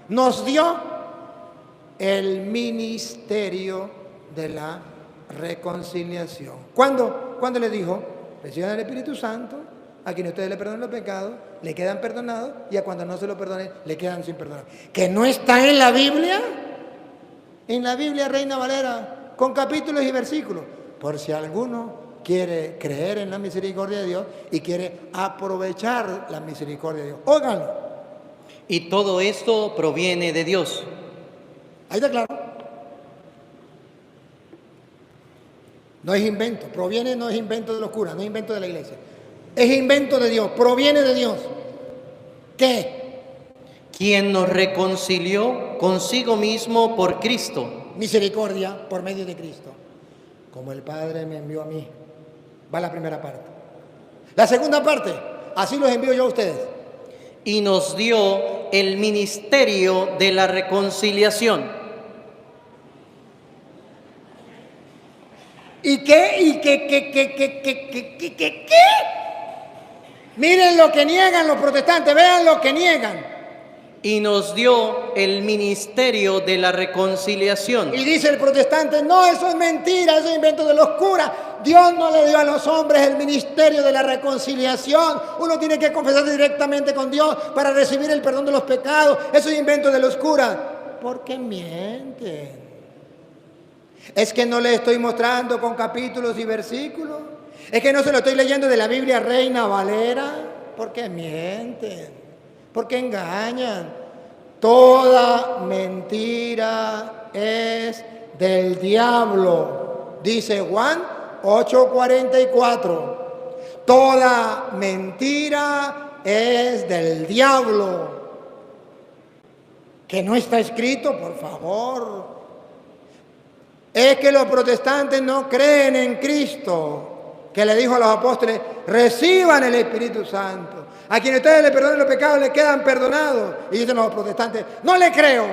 nos dio el ministerio de la reconciliación. ¿Cuándo le dijo? Reciban el Espíritu Santo, a quien ustedes le perdonen los pecados, le quedan perdonados, y a cuando no se lo perdonen, le quedan sin perdonar. ¿Que no está en la Biblia? En la Biblia Reina Valera, con capítulos y versículos. Por si alguno quiere creer en la misericordia de Dios y quiere aprovechar la misericordia de Dios. Óiganlo. Y todo esto proviene de Dios. Ahí está claro. No es invento. Proviene, no es invento de los curas, no es invento de la iglesia. Es invento de Dios, proviene de Dios. ¿Qué? Quien nos reconcilió consigo mismo por Cristo. Misericordia por medio de Cristo. Como el Padre me envió a mí. Va la primera parte. La segunda parte, así los envío yo a ustedes. Y nos dio el ministerio de la reconciliación. ¿Y qué? Miren lo que niegan los protestantes, vean lo que niegan. Y nos dio el ministerio de la reconciliación. Y dice el protestante, no, eso es mentira, eso es invento de los curas. Dios no le dio a los hombres el ministerio de la reconciliación. Uno tiene que confesarse directamente con Dios para recibir el perdón de los pecados. Eso es invento de los curas. ¿Por qué mienten? Es que no le estoy mostrando con capítulos y versículos. Es que no se lo estoy leyendo de la Biblia Reina Valera. ¿Por qué mienten? ¿Por qué engañan? Toda mentira es del diablo. Dice Juan 8:44. Toda mentira es del diablo. Que no está escrito, por favor. Es que los protestantes no creen en Cristo, que le dijo a los apóstoles, reciban el Espíritu Santo. A quien ustedes le perdonen los pecados le quedan perdonados. Y dicen los protestantes, no le creo.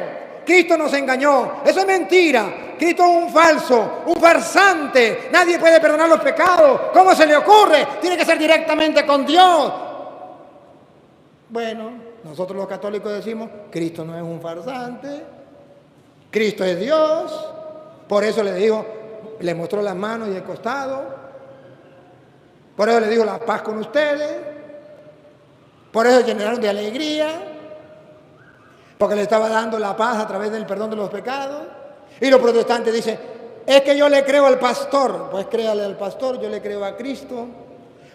Cristo nos engañó. Eso es mentira. Cristo es un falso, un farsante. Nadie puede perdonar los pecados. ¿Cómo se le ocurre? Tiene que ser directamente con Dios. Bueno, nosotros los católicos decimos, Cristo no es un farsante. Cristo es Dios. Por eso le dijo, le mostró las manos y el costado. Por eso le dijo la paz con ustedes. Por eso llenaron de alegría, porque le estaba dando la paz a través del perdón de los pecados. Y los protestantes dicen, es que yo le creo al pastor. Pues créale al pastor, yo le creo a Cristo.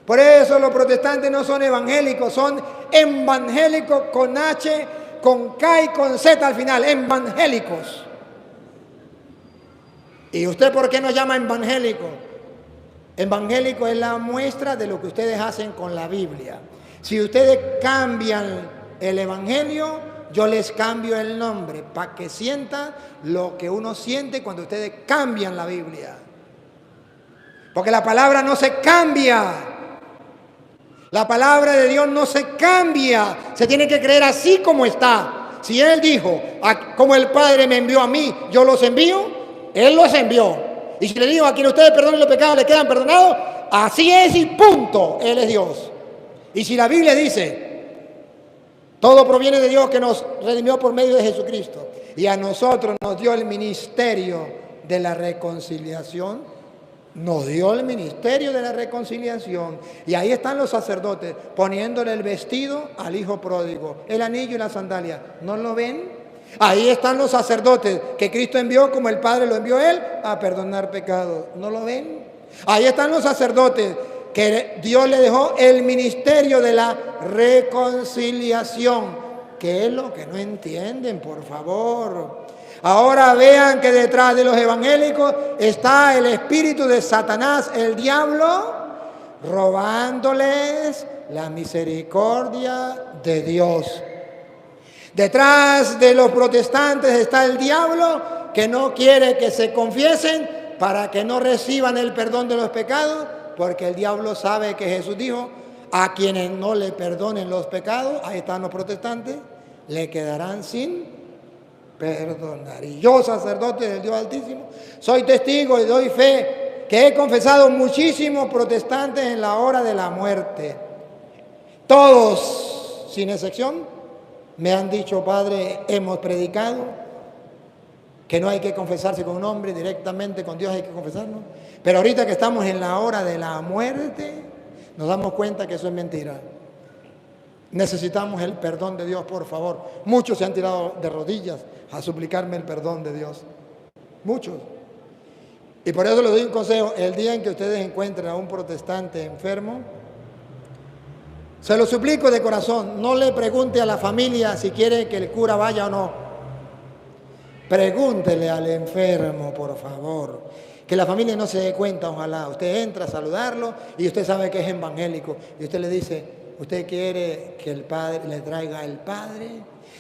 Por eso los protestantes no son evangélicos, son evangélicos con H, con K y con Z al final, evangélicos. ¿Y usted por qué nos llama evangélico? Evangélico es la muestra de lo que ustedes hacen con la Biblia. Si ustedes cambian el evangelio, yo les cambio el nombre para que sientan lo que uno siente cuando ustedes cambian la Biblia. Porque la palabra no se cambia. La palabra de Dios no se cambia, se tiene que creer así como está. Si Él dijo, como el Padre me envió a mí, yo los envío, Él los envió. Y si le digo a quien ustedes perdonen los pecados, le quedan perdonados, así es y punto, Él es Dios. Y si la Biblia dice, todo proviene de Dios que nos redimió por medio de Jesucristo, y a nosotros nos dio el ministerio de la reconciliación, nos dio el ministerio de la reconciliación. Y ahí están los sacerdotes poniéndole el vestido al hijo pródigo, el anillo y la sandalia. ¿No lo ven? Ahí están los sacerdotes que Cristo envió como el Padre lo envió Él a perdonar pecados. ¿No lo ven? Ahí están los sacerdotes que Dios le dejó el ministerio de la reconciliación. ¿Qué es lo que no entienden, por favor? Ahora vean que detrás de los evangélicos está el espíritu de Satanás, el diablo, robándoles la misericordia de Dios. Detrás de los protestantes está el diablo que no quiere que se confiesen para que no reciban el perdón de los pecados, porque el diablo sabe que Jesús dijo, a quienes no le perdonen los pecados, ahí están los protestantes, le quedarán sin perdonar. Y yo, sacerdote del Dios Altísimo, soy testigo y doy fe que he confesado muchísimos protestantes en la hora de la muerte. Todos, sin excepción, me han dicho, Padre, hemos predicado que no hay que confesarse con un hombre, directamente con Dios hay que confesarnos. Pero ahorita que estamos en la hora de la muerte, nos damos cuenta que eso es mentira. Necesitamos el perdón de Dios, por favor. Muchos se han tirado de rodillas a suplicarme el perdón de Dios. Muchos. Y por eso les doy un consejo. El día en que ustedes encuentren a un protestante enfermo, se lo suplico de corazón, no le pregunte a la familia si quiere que el cura vaya o no. Pregúntele al enfermo, por favor. Que la familia no se dé cuenta, ojalá. Usted entra a saludarlo y usted sabe que es evangélico. Y usted le dice, ¿usted quiere que el Padre le traiga el Padre?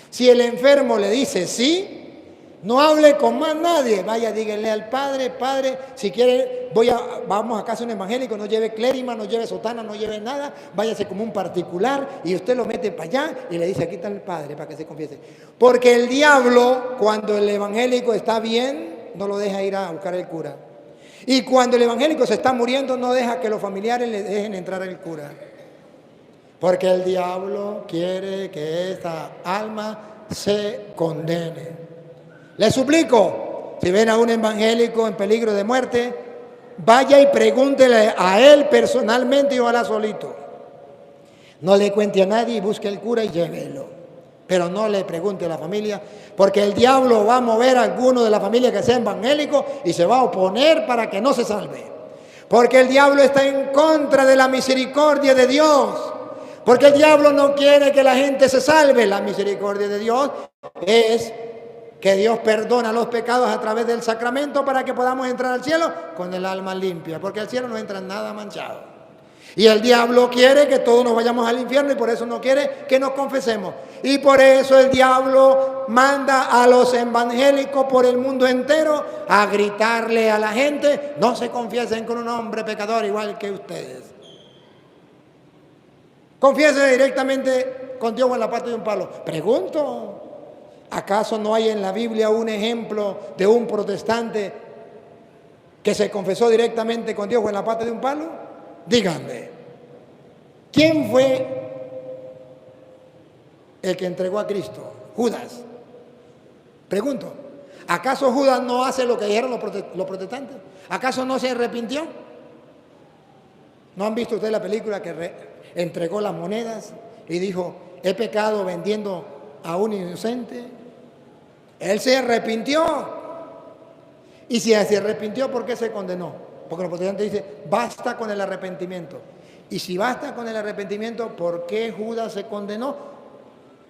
Si el enfermo le dice sí, no hable con más nadie. Vaya, díganle al Padre, Padre, si quiere, vamos a casa de un evangélico, no lleve clérima, no lleve sotana, no lleve nada, váyase como un particular y usted lo mete para allá y le dice, aquí está el Padre para que se confiese. Porque el diablo, cuando el evangélico está bien, no lo deja ir a buscar el cura. Y cuando el evangélico se está muriendo, no deja que los familiares le dejen entrar al cura. Porque el diablo quiere que esta alma se condene. Les suplico, si ven a un evangélico en peligro de muerte, vaya y pregúntele a él personalmente y ojalá solito. No le cuente a nadie y busque el cura y llévelo. Pero no le pregunte a la familia, porque el diablo va a mover a alguno de la familia que sea evangélico y se va a oponer para que no se salve. Porque el diablo está en contra de la misericordia de Dios. Porque el diablo no quiere que la gente se salve. La misericordia de Dios es que Dios perdona los pecados a través del sacramento para que podamos entrar al cielo con el alma limpia. Porque al cielo no entra nada manchado. Y el diablo quiere que todos nos vayamos al infierno y por eso no quiere que nos confesemos. Y por eso el diablo manda a los evangélicos por el mundo entero a gritarle a la gente, no se confiesen con un hombre pecador igual que ustedes. Confiese directamente con Dios en la pata de un palo. Pregunto, ¿acaso no hay en la Biblia un ejemplo de un protestante que se confesó directamente con Dios en la pata de un palo? Díganme, ¿quién fue el que entregó a Cristo? Judas. Pregunto, ¿acaso Judas no hace lo que dijeron los protestantes? ¿Acaso no se arrepintió? ¿No han visto ustedes la película que entregó las monedas y dijo, he pecado vendiendo a un inocente? Él se arrepintió. Y si se arrepintió, ¿por qué se condenó? Porque los protestantes dicen, basta con el arrepentimiento. Y si basta con el arrepentimiento, ¿por qué Judas se condenó?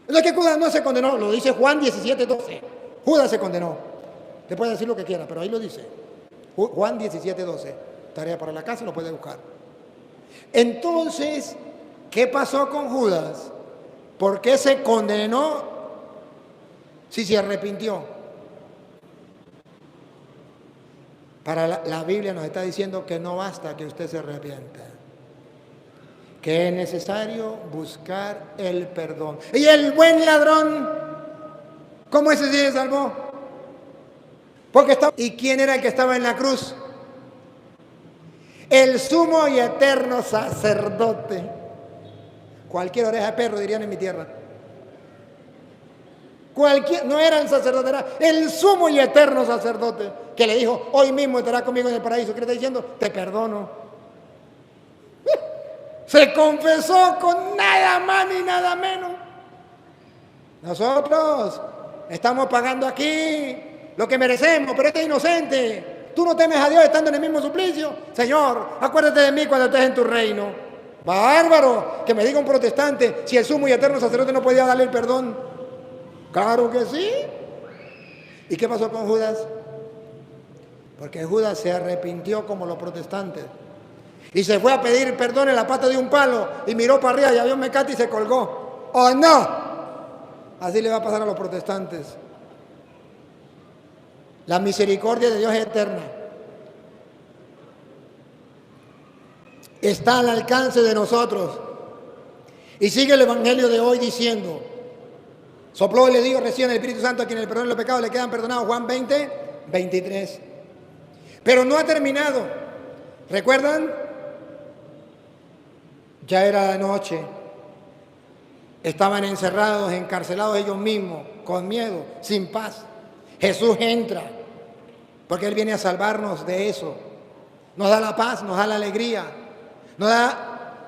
No es que Judas no se condenó, lo dice Juan 17:12. Judas se condenó. Te puede decir lo que quiera, pero ahí lo dice. Juan 17:12. Tarea para la casa, lo puede buscar. Entonces, ¿qué pasó con Judas? ¿Por qué se condenó si se arrepintió? Para la Biblia nos está diciendo que no basta que usted se arrepienta. que es necesario buscar el perdón. Y el buen ladrón, ¿cómo ese sí se salvó? Porque estaba... ¿Y quién era el que estaba en la cruz? El sumo y eterno sacerdote. Cualquier oreja de perro, dirían en mi tierra. No era el sacerdote, era el sumo y eterno sacerdote, que le dijo, hoy mismo estarás conmigo en el paraíso. ¿Qué le está diciendo? Te perdono. Se confesó con nada más ni nada menos. Nosotros estamos pagando aquí lo que merecemos, pero este es inocente. Tú no temes a Dios estando en el mismo suplicio. Señor, acuérdate de mí cuando estés en tu reino. Bárbaro, que me diga un protestante si el sumo y eterno sacerdote no podía darle el perdón. Claro que sí. ¿Y qué pasó con Judas? Porque Judas se arrepintió como los protestantes y se fue a pedir perdón en la pata de un palo y miró para arriba y había un mecate y se colgó. ¡Oh, no! Así le va a pasar a los protestantes. La misericordia de Dios es eterna. Está al alcance de nosotros. Y sigue el evangelio de hoy diciendo, sopló y le digo recién el Espíritu Santo a quien el perdón de los pecados le quedan perdonados. Juan 20, 23. Pero no ha terminado. ¿Recuerdan? Ya era de noche. Estaban encerrados, encarcelados ellos mismos, con miedo, sin paz. Jesús entra, porque Él viene a salvarnos de eso. Nos da la paz, nos da la alegría, nos da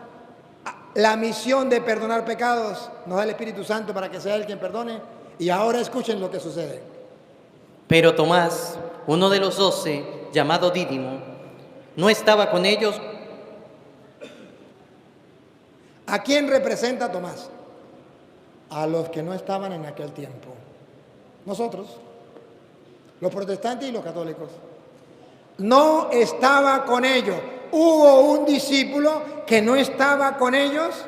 la misión de perdonar pecados, nos da el Espíritu Santo para que sea Él quien perdone. Y ahora escuchen lo que sucede. Pero Tomás, uno de los 12, llamado Dídimo, no estaba con ellos. ¿A quién representa Tomás? A los que no estaban en aquel tiempo. Nosotros, los protestantes y los católicos. No estaba con ellos. Hubo un discípulo que no estaba con ellos.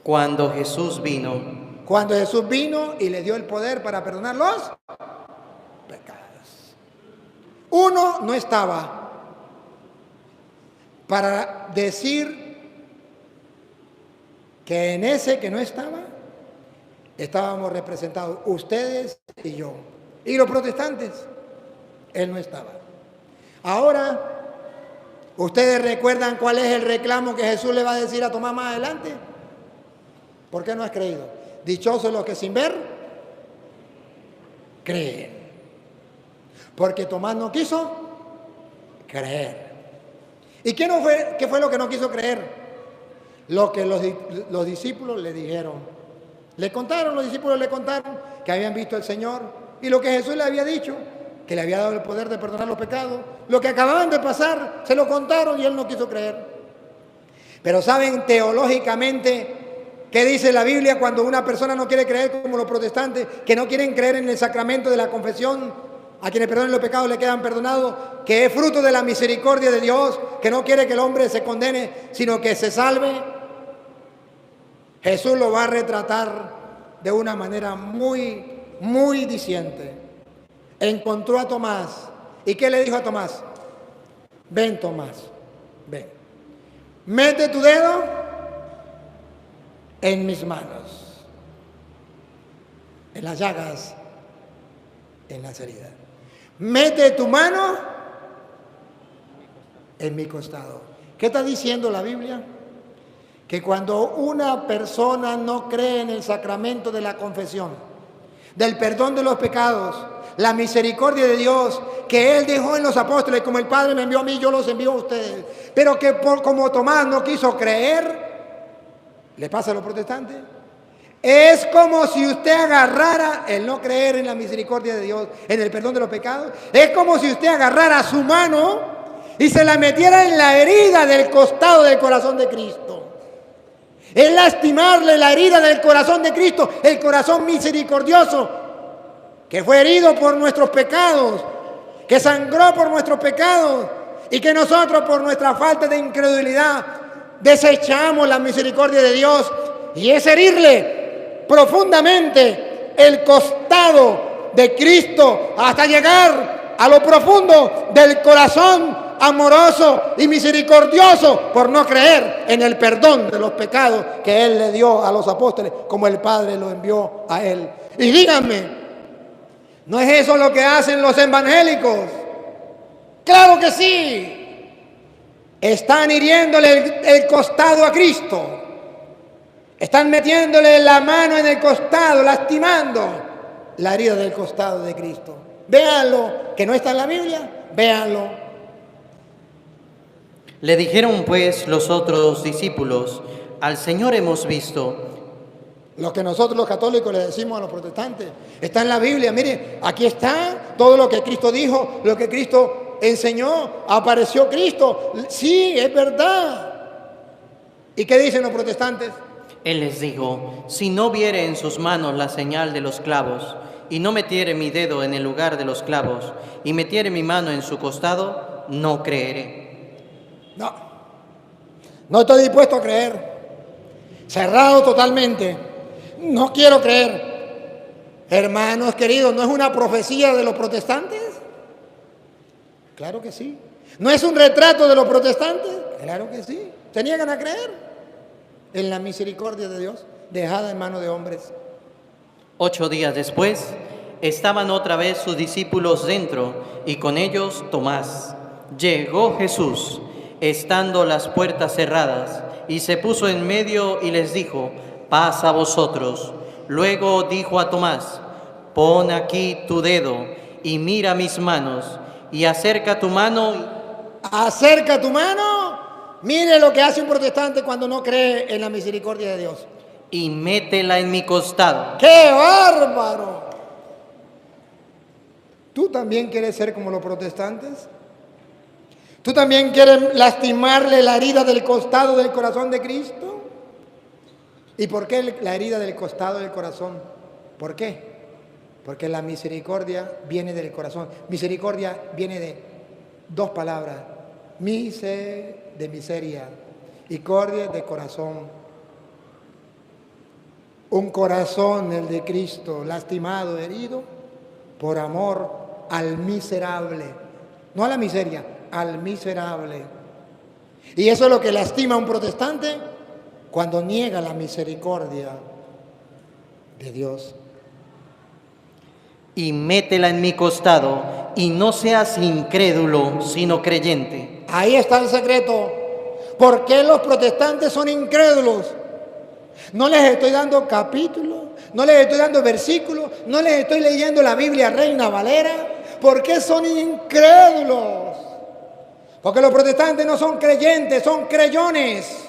Cuando Jesús vino. Cuando Jesús vino y le dio el poder para perdonar los pecados. Uno no estaba para decir que en ese que no estaba, estábamos representados ustedes y yo. Y los protestantes, él no estaba. Ahora, ¿ustedes recuerdan cuál es el reclamo que Jesús le va a decir a Tomás más adelante? ¿Por qué no has creído? Dichosos los que sin ver, creen. Porque Tomás no quiso creer. ¿Y qué fue lo que no quiso creer? Lo que los discípulos le dijeron. Los discípulos le contaron que habían visto al Señor y lo que Jesús le había dicho, que le había dado el poder de perdonar los pecados. Lo que acababan de pasar, se lo contaron y él no quiso creer. Pero ¿saben teológicamente qué dice la Biblia cuando una persona no quiere creer, como los protestantes, que no quieren creer en el sacramento de la confesión? A quienes perdonen los pecados le quedan perdonados, que es fruto de la misericordia de Dios, que no quiere que el hombre se condene, sino que se salve. Jesús lo va a retratar de una manera muy, muy diciente. Encontró a Tomás. ¿Y qué le dijo a Tomás? Ven, Tomás, ven. Mete tu dedo en mis manos, en las llagas, en las heridas. Mete tu mano en mi costado. ¿Qué está diciendo la Biblia? Que cuando una persona no cree en el sacramento de la confesión, del perdón de los pecados, la misericordia de Dios que Él dejó en los apóstoles, como el Padre me envió a mí, yo los envío a ustedes, pero que como Tomás no quiso creer, ¿le pasa a los protestantes? Es como si usted agarrara el no creer en la misericordia de Dios, en el perdón de los pecados. Es como si usted agarrara su mano y se la metiera en la herida del costado del corazón de Cristo. Es lastimarle la herida del corazón de Cristo, el corazón misericordioso, que fue herido por nuestros pecados, que sangró por nuestros pecados y que nosotros por nuestra falta de incredulidad desechamos la misericordia de Dios, y es herirle profundamente el costado de Cristo hasta llegar a lo profundo del corazón amoroso y misericordioso por no creer en el perdón de los pecados que Él le dio a los apóstoles, como el Padre lo envió a Él. Y díganme, ¿no es eso lo que hacen los evangélicos? ¡Claro que sí! Están hiriéndole el costado a Cristo. Están metiéndole la mano en el costado, lastimando la herida del costado de Cristo. Véanlo, que no está en la Biblia, véanlo. Le dijeron pues los otros discípulos: al Señor hemos visto. Lo que nosotros los católicos le decimos a los protestantes, está en la Biblia. Mire, aquí está todo lo que Cristo dijo, lo que Cristo enseñó, apareció Cristo. Sí, es verdad. ¿Y qué dicen los protestantes? Él les dijo: si no viere en sus manos la señal de los clavos, y no metiere mi dedo en el lugar de los clavos, y metiere mi mano en su costado, no creeré. No estoy dispuesto a creer. Cerrado totalmente. No quiero creer. Hermanos queridos, ¿no es una profecía de los protestantes? Claro que sí. ¿No es un retrato de los protestantes? Claro que sí. ¿Se niegan a creer en la misericordia de Dios dejada en manos de hombres? 8 días después, estaban otra vez sus discípulos dentro, y con ellos Tomás. Llegó Jesús, estando las puertas cerradas, y se puso en medio y les dijo: paz a vosotros. Luego dijo a Tomás: pon aquí tu dedo y mira mis manos, y acerca tu mano. Acerca tu mano. Mire lo que hace un protestante cuando no cree en la misericordia de Dios. Y métela en mi costado. ¡Qué bárbaro! ¿Tú también quieres ser como los protestantes? ¿Tú también quieres lastimarle la herida del costado del corazón de Cristo? ¿Y por qué la herida del costado del corazón? ¿Por qué? Porque la misericordia viene del corazón. Misericordia viene de dos palabras. De miseria y cordia de corazón. Un corazón, el de Cristo, lastimado, herido, por amor al miserable. No a la miseria, al miserable. Y eso es lo que lastima a un protestante cuando niega la misericordia de Dios. Y métela en mi costado, y no seas incrédulo, sino creyente. Ahí está el secreto. ¿Por qué los protestantes son incrédulos? No les estoy dando capítulos, no les estoy dando versículos, no les estoy leyendo la Biblia Reina Valera. ¿Por qué son incrédulos? Porque los protestantes no son creyentes, son creyones.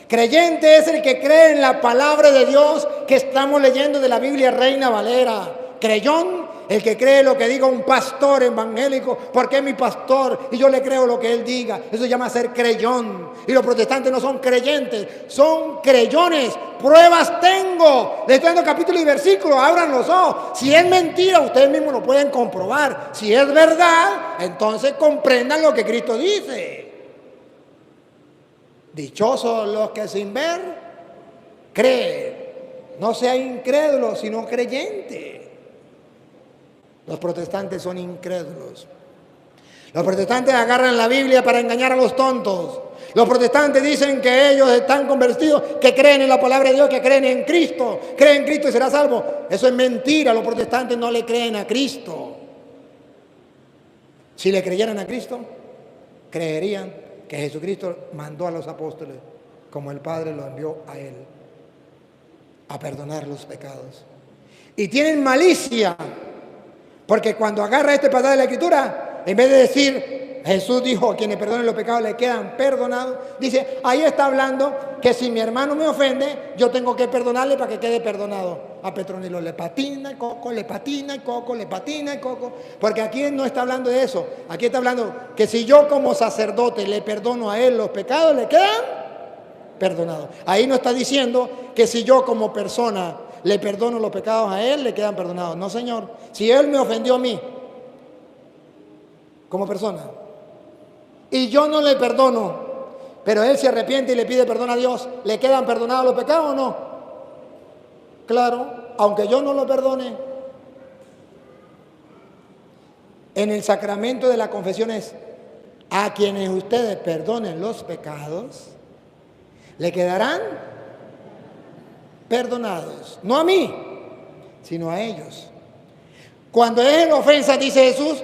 Creyente es el que cree en la palabra de Dios que estamos leyendo de la Biblia Reina Valera. Creyón, el que cree lo que diga un pastor evangélico, porque es mi pastor y yo le creo lo que él diga. Eso se llama ser creyón. Y los protestantes no son creyentes, son creyones. Pruebas tengo. Les estoy dando capítulo y versículo, abran los ojos. Si es mentira, ustedes mismos lo pueden comprobar. Si es verdad, entonces comprendan lo que Cristo dice. Dichosos los que sin ver creen. No sea incrédulo, sino creyente. Los protestantes son incrédulos. Los protestantes agarran la Biblia para engañar a los tontos. Los protestantes dicen que ellos están convertidos, que creen en la palabra de Dios, que creen en Cristo. Creen en Cristo y será salvo. Eso es mentira. Los protestantes no le creen a Cristo. Si le creyeran a Cristo, creerían que Jesucristo mandó a los apóstoles, como el Padre lo envió a Él, a perdonar los pecados. Y tienen malicia. Porque cuando agarra este pasaje de la Escritura, en vez de decir, Jesús dijo, a quienes perdonen los pecados le quedan perdonados, dice, ahí está hablando que si mi hermano me ofende, yo tengo que perdonarle para que quede perdonado. A Petronilo le patina el coco, le patina el coco, le patina el coco. Porque aquí no está hablando de eso. Aquí está hablando que si yo como sacerdote le perdono a él los pecados, le quedan perdonados. Ahí no está diciendo que si yo como persona le perdono los pecados a él, le quedan perdonados. No, Señor. Si él me ofendió a mí, como persona, y yo no le perdono, pero él se arrepiente y le pide perdón a Dios, ¿le quedan perdonados los pecados o no? Claro, aunque yo no lo perdone. En el sacramento de la confesión es A quienes ustedes perdonen los pecados, le quedarán perdonados. No a mí, sino a ellos. Cuando es en ofensa, dice Jesús,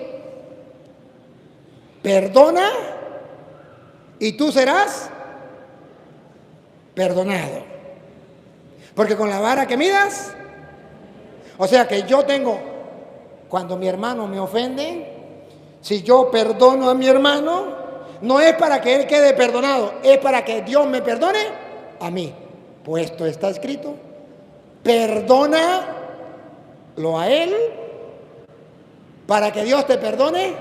perdona y tú serás perdonado. Porque con la vara que midas, o sea que yo tengo, cuando mi hermano me ofende, si yo perdono a mi hermano, no es para que él quede perdonado, es para que Dios me perdone a mí. Puesto está escrito, perdónalo a él para que Dios te perdone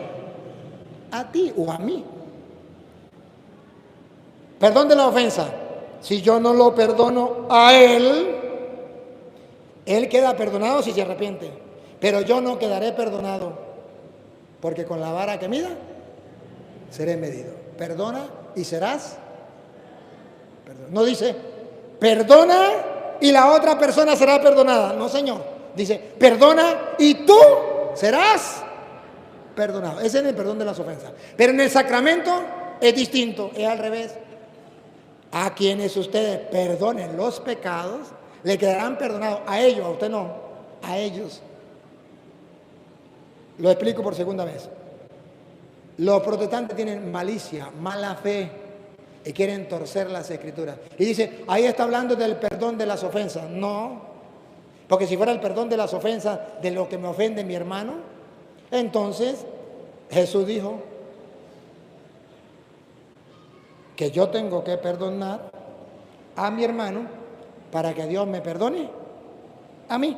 a ti o a mí. Perdón de la ofensa. Si yo no lo perdono a él queda perdonado si se arrepiente. Pero yo no quedaré perdonado, porque con la vara que mida, seré medido. Perdona y serás perdonado. No dice, perdona y la otra persona será perdonada. No, Señor. Dice, perdona y tú serás perdonado. Ese es el perdón de las ofensas. Pero en el sacramento es distinto, es al revés. A quienes ustedes perdonen los pecados, le quedarán perdonados. A ellos, a usted no, a ellos. Lo explico por segunda vez. Los protestantes tienen malicia, mala fe y quieren torcer las escrituras. Y dice, ahí está hablando del perdón de las ofensas. No, porque si fuera el perdón de las ofensas de lo que me ofende mi hermano, entonces Jesús dijo que yo tengo que perdonar a mi hermano para que Dios me perdone a mí.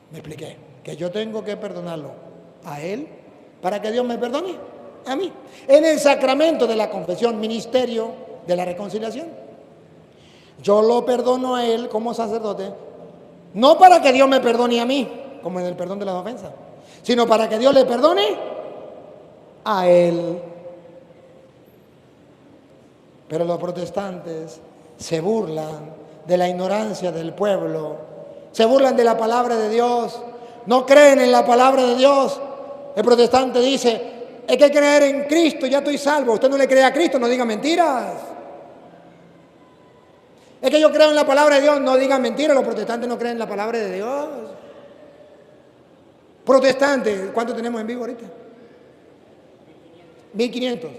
Me expliqué, que yo tengo que perdonarlo a él para que Dios me perdone a mí. En el sacramento de la confesión, ministerio de la reconciliación, yo lo perdono a él como sacerdote, no para que Dios me perdone a mí, como en el perdón de las ofensas, sino para que Dios le perdone a él. Pero los protestantes se burlan de la ignorancia del pueblo, se burlan de la palabra de Dios, no creen en la palabra de Dios. El protestante dice, hay que creer en Cristo, ya estoy salvo. Usted no le cree a Cristo, no diga mentiras. Es que yo creo en la palabra de Dios, no diga mentiras. Los protestantes no creen en la palabra de Dios. Protestantes, ¿cuánto tenemos en vivo ahorita? 1500.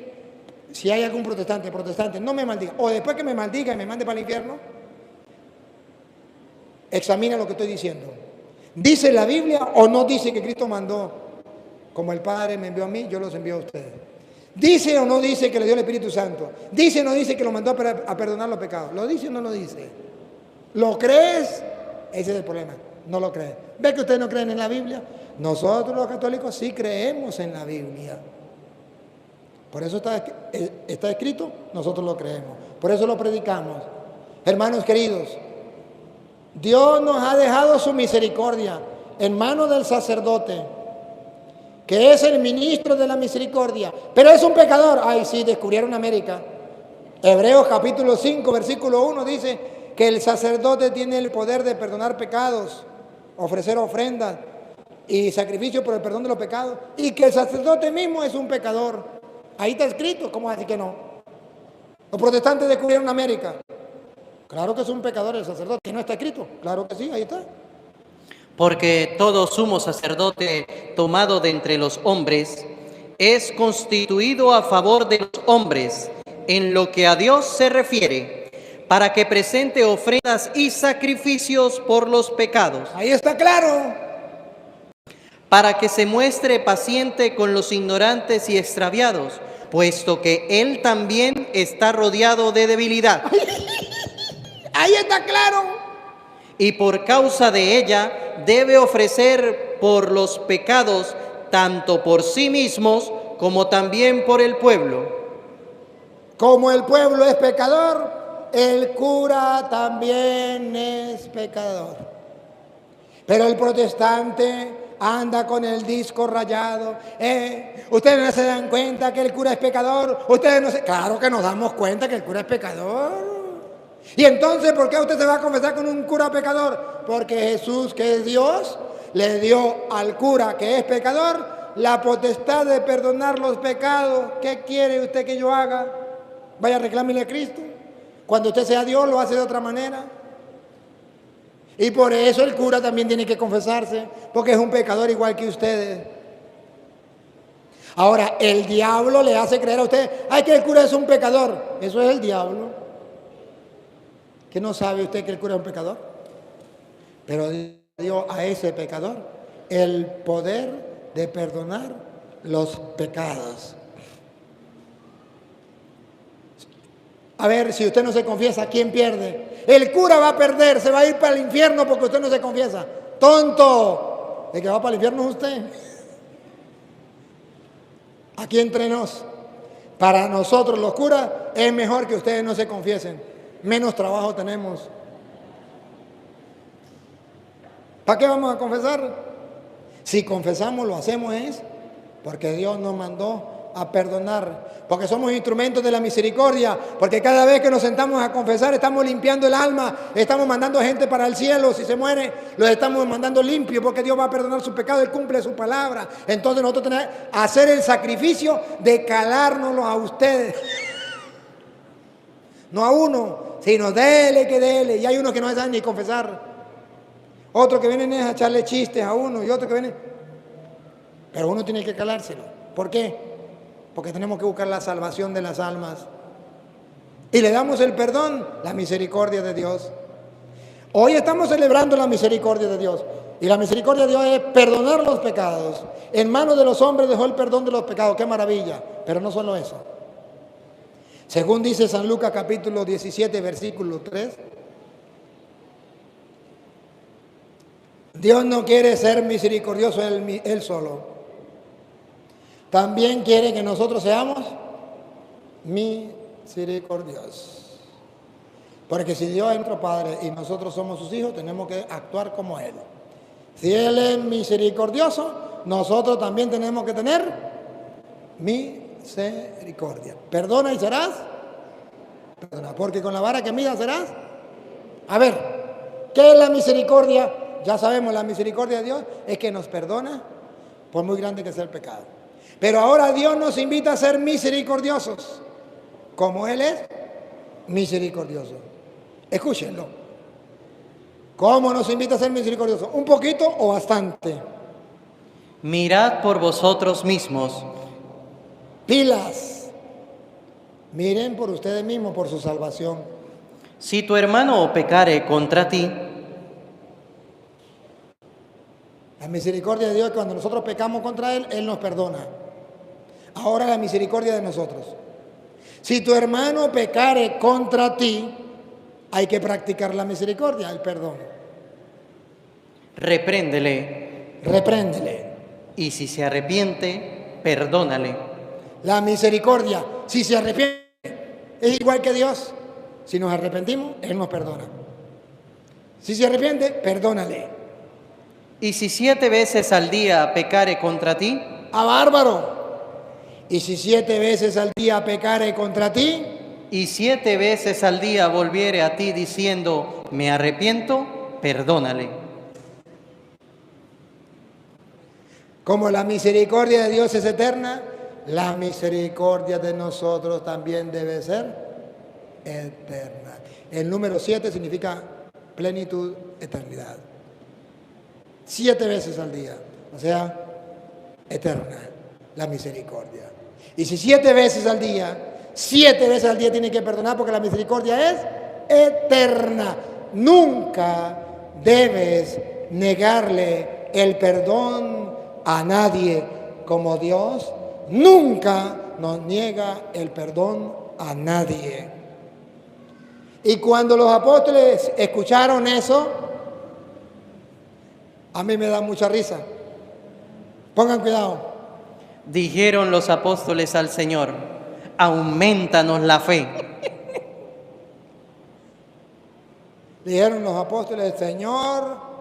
Si hay algún protestante, no me maldiga. O después que me maldiga y me mande para el infierno, examina lo que estoy diciendo. ¿Dice la Biblia o no dice que Cristo mandó? Como el Padre me envió a mí, yo los envío a ustedes. ¿Dice o no dice que le dio el Espíritu Santo? ¿Dice o no dice que lo mandó a perdonar los pecados? ¿Lo dice o no lo dice? ¿Lo crees? Ese es el problema. No lo crees. ¿Ves que ustedes no creen en la Biblia? Nosotros los católicos sí creemos en la Biblia. Por eso está escrito, nosotros lo creemos. Por eso lo predicamos. Hermanos queridos, Dios nos ha dejado su misericordia en manos del sacerdote, que es el ministro de la misericordia, pero es un pecador. Ay, sí, descubrieron América. Hebreos capítulo 5, versículo 1 dice que el sacerdote tiene el poder de perdonar pecados, ofrecer ofrendas y sacrificios por el perdón de los pecados, y que el sacerdote mismo es un pecador. Ahí está escrito, ¿cómo así que no? Los protestantes descubrieron América. Claro que es un pecador el sacerdote, que no está escrito. Claro que sí, ahí está. Porque todo sumo sacerdote tomado de entre los hombres es constituido a favor de los hombres en lo que a Dios se refiere, para que presente ofrendas y sacrificios por los pecados. Ahí está claro. Para que se muestre paciente con los ignorantes y extraviados, puesto que Él también está rodeado de debilidad. Ahí está claro. Y por causa de ella debe ofrecer por los pecados, tanto por sí mismos como también por el pueblo. Como el pueblo es pecador, el cura también es pecador. Pero el protestante anda con el disco rayado. Ustedes no se dan cuenta que el cura es pecador. Claro que nos damos cuenta que el cura es pecador. Y entonces, ¿por qué usted se va a confesar con un cura pecador? Porque Jesús, que es Dios, le dio al cura que es pecador la potestad de perdonar los pecados. ¿Qué quiere usted que yo haga? Vaya, reclámele a Cristo. Cuando usted sea Dios, lo hace de otra manera. Y por eso el cura también tiene que confesarse, porque es un pecador igual que ustedes. Ahora, el diablo le hace creer a usted, ay, que el cura es un pecador. Eso es el diablo. ¿Que no sabe usted que el cura es un pecador? Pero dio a ese pecador el poder de perdonar los pecados. A ver, si usted no se confiesa, ¿quién pierde? El cura va a perder, se va a ir para el infierno porque usted no se confiesa. ¡Tonto! El que va para el infierno es usted. Aquí entre nos, para nosotros los curas, es mejor que ustedes no se confiesen. Menos trabajo tenemos. ¿Para qué vamos a confesar? Si confesamos, lo hacemos es porque Dios nos mandó a perdonar, porque somos instrumentos de la misericordia, porque cada vez que nos sentamos a confesar estamos limpiando el alma, estamos mandando gente para el cielo. Si se muere, los estamos mandando limpios, porque Dios va a perdonar su pecado, Él cumple su palabra. Entonces nosotros tenemos que hacer el sacrificio de calárnoslo a ustedes, no a uno, sino dele que dele. Y hay unos que no saben ni confesar, otros que vienen a echarle chistes a uno, y otros que vienen, pero uno tiene que calárselo. ¿Por qué? Porque tenemos que buscar la salvación de las almas. Y le damos el perdón, la misericordia de Dios. Hoy estamos celebrando la misericordia de Dios. Y la misericordia de Dios es perdonar los pecados. En manos de los hombres dejó el perdón de los pecados. ¡Qué maravilla! Pero no solo eso. Según dice San Lucas capítulo 17, versículo 3. Dios no quiere ser misericordioso él solo. También quiere que nosotros seamos misericordiosos. Porque si Dios es nuestro Padre y nosotros somos sus hijos, tenemos que actuar como Él. Si Él es misericordioso, nosotros también tenemos que tener misericordia. Perdona y serás perdona, porque con la vara que midas serás. A ver, ¿qué es la misericordia? Ya sabemos, la misericordia de Dios es que nos perdona por muy grande que sea el pecado. Pero ahora Dios nos invita a ser misericordiosos, como Él es misericordioso. Escúchenlo. ¿Cómo nos invita a ser misericordiosos? ¿Un poquito o bastante? Mirad por vosotros mismos. Pilas. Miren por ustedes mismos, por su salvación. Si tu hermano pecare contra ti, la misericordia de Dios es que cuando nosotros pecamos contra Él, Él nos perdona. Ahora la misericordia de nosotros. Si tu hermano pecare contra ti, hay que practicar la misericordia, el perdón. repréndele. Repréndele. Y si se arrepiente, perdónale. La misericordia, si se arrepiente, es igual que Dios. Si nos arrepentimos, Él nos perdona. Si se arrepiente, perdónale. Y si 7 veces al día pecare contra ti, ¡Ah, bárbaro! Y si 7 veces al día pecare contra ti, y 7 veces al día volviere a ti diciendo, me arrepiento, perdónale. como la misericordia de Dios es eterna, la misericordia de nosotros también debe ser eterna. El número 7 significa plenitud, eternidad. 7 veces al día, o sea, eterna, la misericordia. Y si 7 veces al día, 7 veces al día tiene que perdonar porque la misericordia es eterna. Nunca debes negarle el perdón a nadie, como Dios nunca nos niega el perdón a nadie. Y cuando los apóstoles escucharon eso, a mí me da mucha risa. Pongan cuidado. Dijeron los apóstoles al Señor, aumentanos la fe. Dijeron los apóstoles, Señor,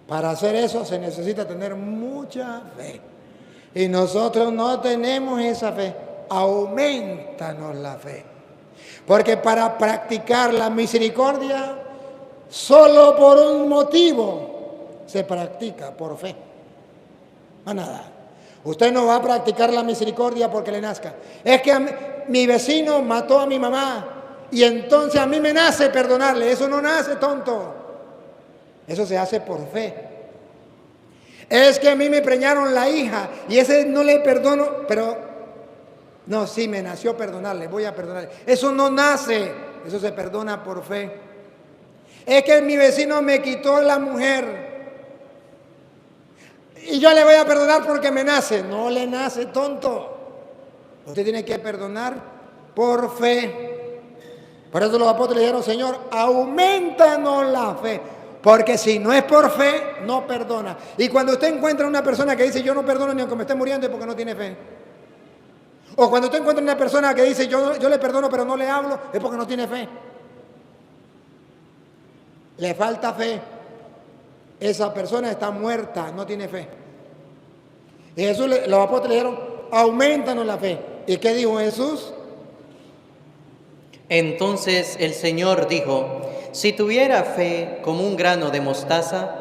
para hacer eso se necesita tener mucha fe. Y nosotros no tenemos esa fe. Aumentanos la fe. Porque para practicar la misericordia, solo por un motivo se practica, por fe. Más nada. Usted no va a practicar la misericordia porque le nazca. Es que mi vecino mató a mi mamá y entonces a mí me nace perdonarle. Eso no nace, tonto. Eso se hace por fe. Es que a mí me preñaron la hija y ese no le perdono, pero no, sí me nació perdonarle, voy a perdonarle. Eso no nace, eso se perdona por fe. Es que mi vecino me quitó la mujer y yo le voy a perdonar porque me nace. No le nace, tonto. Usted tiene que perdonar por fe. Por eso los apóstoles dijeron, Señor, aumentanos la fe. Porque si no es por fe, no perdona. Y cuando usted encuentra una persona que dice, yo no perdono ni aunque me esté muriendo, es porque no tiene fe. O cuando usted encuentra una persona que dice, yo le perdono pero no le hablo, es porque no tiene fe. Le falta fe. Esa persona está muerta, no tiene fe. Y Jesús, los apóstoles dijeron, aumentanos la fe. ¿Y qué dijo Jesús? Entonces el Señor dijo, si tuviera fe como un grano de mostaza,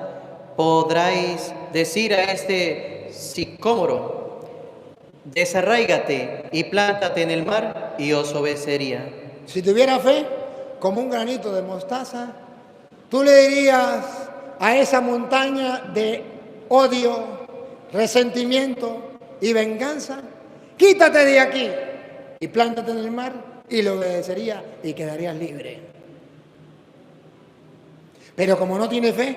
podráis decir a este sicómoro, desarráigate y plántate en el mar, y os obedecería. Si tuviera fe como un granito de mostaza, tú le dirías a esa montaña de odio, resentimiento y venganza, quítate de aquí y plántate en el mar, y le obedecería y quedarías libre. Pero como no tiene fe,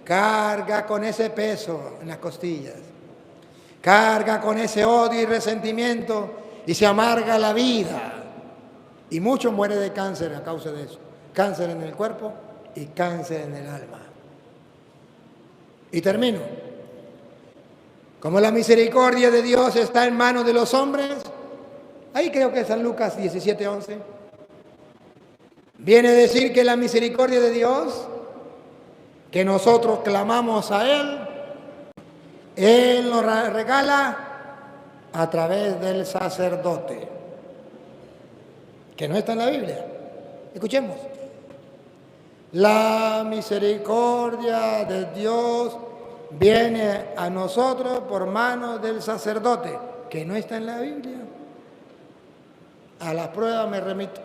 carga con ese peso en las costillas, carga con ese odio y resentimiento y se amarga la vida. Y muchos mueren de cáncer a causa de eso. Cáncer en el cuerpo y cáncer en el alma. Y termino. Como la misericordia de Dios está en manos de los hombres, ahí creo que es San Lucas 17:11, viene a decir que la misericordia de Dios, que nosotros clamamos a Él nos regala a través del sacerdote, que no está en la Biblia. Escuchemos. La misericordia de Dios viene a nosotros por manos del sacerdote, que no está en la Biblia. A la prueba me remito.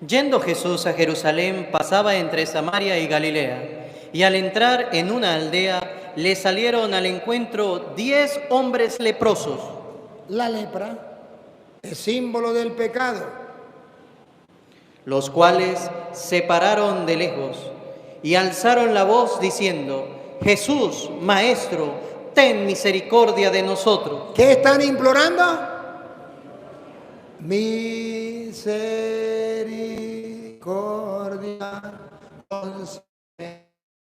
Yendo Jesús a Jerusalén, pasaba entre Samaria y Galilea, y al entrar en una aldea, le salieron al encuentro 10 hombres leprosos. La lepra es símbolo del pecado, los cuales se pararon de lejos y alzaron la voz diciendo, Jesús, Maestro, ten misericordia de nosotros. ¿Qué están implorando? Misericordia,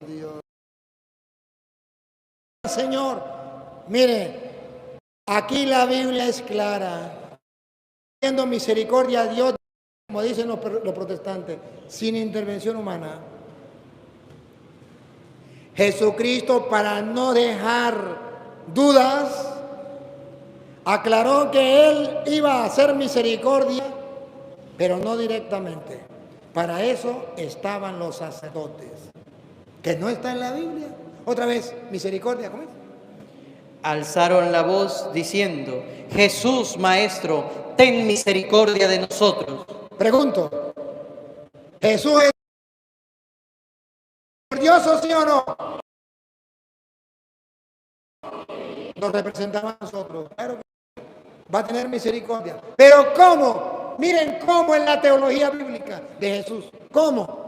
Dios. Señor, mire, aquí la Biblia es clara. Pidiendo misericordia a Dios, como dicen los protestantes, sin intervención humana. Jesucristo, para no dejar dudas, aclaró que Él iba a hacer misericordia, pero no directamente. Para eso estaban los sacerdotes, que no está en la Biblia. Otra vez, misericordia, ¿cómo es? Alzaron la voz diciendo, Jesús, Maestro, ten misericordia de nosotros. Pregunto, ¿Jesús es misericordioso, sí o no? Nos representaba a nosotros, claro que va a tener misericordia. ¿Pero cómo? Miren cómo en la teología bíblica de Jesús. ¿Cómo?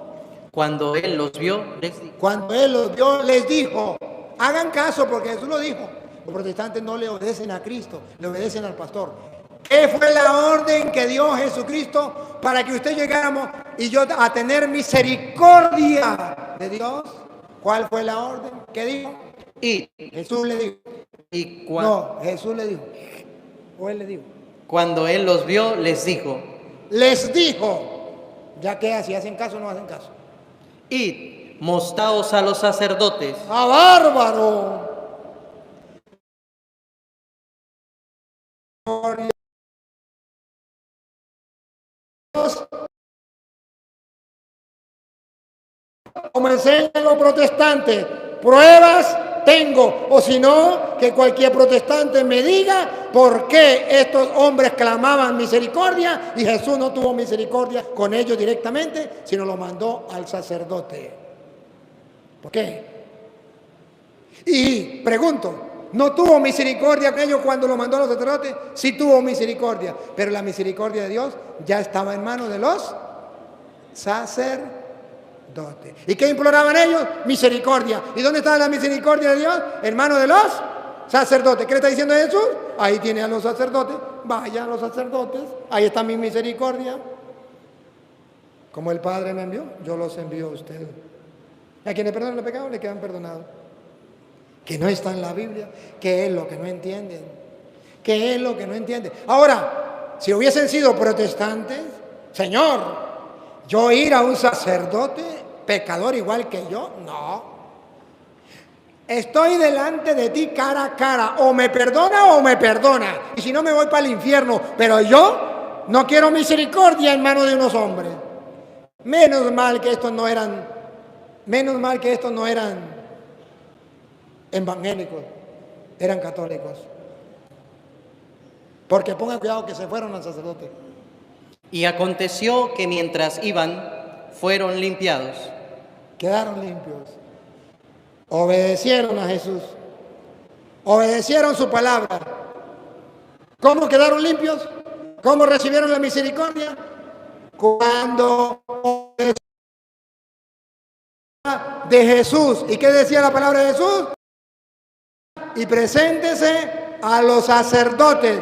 Cuando Él los vio, les dijo. Cuando Él los vio, les dijo, hagan caso porque Jesús lo dijo. Los protestantes no le obedecen a Cristo, le obedecen al pastor. ¿Qué fue la orden que dio Jesucristo para que usted llegáramos y yo a tener misericordia de Dios? ¿Cuál fue la orden? ¿Qué dijo? Y Jesús le dijo. No, Jesús le dijo. ¿O Él le dijo? Cuando Él los vio, les dijo. Les dijo. ¿Ya qué? Si hacen caso o no hacen caso. Id, mostraos a los sacerdotes. ¡A bárbaro! Como enseñan los protestantes, pruebas tengo. O si no, que cualquier protestante me diga por qué estos hombres clamaban misericordia y Jesús no tuvo misericordia con ellos directamente, sino lo mandó al sacerdote. ¿Por qué? Y pregunto, ¿no tuvo misericordia con ellos cuando lo mandó a los sacerdotes? Sí tuvo misericordia, pero la misericordia de Dios ya estaba en manos de los sacerdotes. ¿Y qué imploraban ellos? Misericordia. ¿Y dónde está la misericordia de Dios? En manos de los sacerdotes. ¿Qué le está diciendo Jesús? Ahí tiene a los sacerdotes. Vayan los sacerdotes. Ahí está mi misericordia. Como el Padre me envió, yo los envío a ustedes. Y a quienes perdonan los pecados, le quedan perdonados. Que no está en la Biblia. ¿Qué es lo que no entienden? ¿Qué es lo que no entienden? Ahora, si hubiesen sido protestantes, Señor, yo ir a un sacerdote pecador igual que yo, no. Estoy delante de ti cara a cara, o me perdona o me perdona, y si no me voy para el infierno, pero yo no quiero misericordia en manos de unos hombres. Menos mal que estos no eran evangélicos, eran católicos. Porque pongan cuidado que se fueron al sacerdote. Y aconteció que mientras iban, fueron limpiados. Quedaron limpios. Obedecieron a Jesús. Obedecieron su palabra. ¿Cómo quedaron limpios? ¿Cómo recibieron la misericordia? Cuando obedecieron de Jesús. ¿Y qué decía la palabra de Jesús? Y preséntese a los sacerdotes.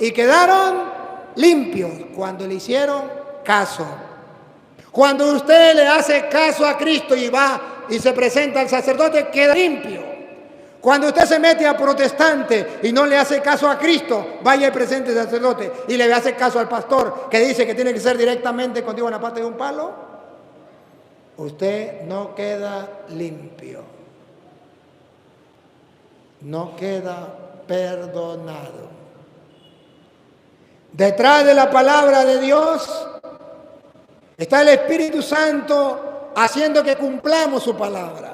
Y quedaron limpios cuando le hicieron caso. Cuando usted le hace caso a Cristo y va y se presenta al sacerdote, queda limpio. Cuando usted se mete a protestante y no le hace caso a Cristo, vaya y presente al sacerdote y le hace caso al pastor que dice que tiene que ser directamente contigo en la parte de un palo, usted no queda limpio. No queda perdonado. Detrás de la palabra de Dios está el Espíritu Santo haciendo que cumplamos su palabra.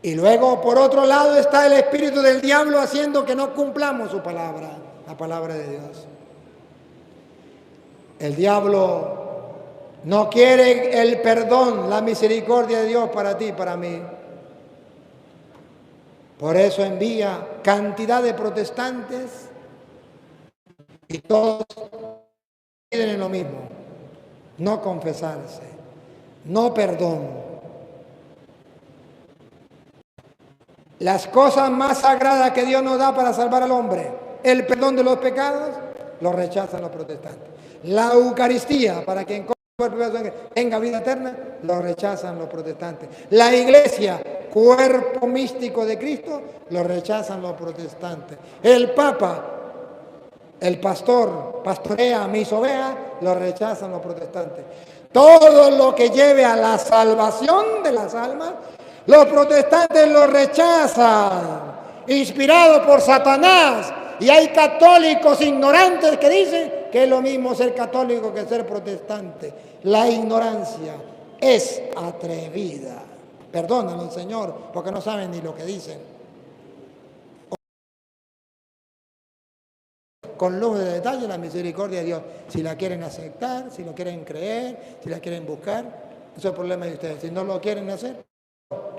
Y luego, por otro lado, está el espíritu del diablo haciendo que no cumplamos su palabra, la palabra de Dios. El diablo no quiere el perdón, la misericordia de Dios para ti y para mí. Por eso envía cantidad de protestantes y todos piden lo mismo: no confesarse, no perdón. Las cosas más sagradas que Dios nos da para salvar al hombre, el perdón de los pecados, lo rechazan los protestantes. La Eucaristía, para que en cuerpo y sangre tenga vida eterna, lo rechazan los protestantes. La iglesia, cuerpo místico de Cristo, lo rechazan los protestantes. El Papa, el pastor, pastorea a mis ovejas, lo rechazan los protestantes. Todo lo que lleve a la salvación de las almas, los protestantes lo rechazan, inspirados por Satanás. Y hay católicos ignorantes que dicen que es lo mismo ser católico que ser protestante. La ignorancia es atrevida. Perdónalo, Señor, porque no saben ni lo que dicen. Con lujo de detalle la misericordia de Dios. Si la quieren aceptar, si lo quieren creer, si la quieren buscar, eso es el problema de ustedes. Si no lo quieren hacer,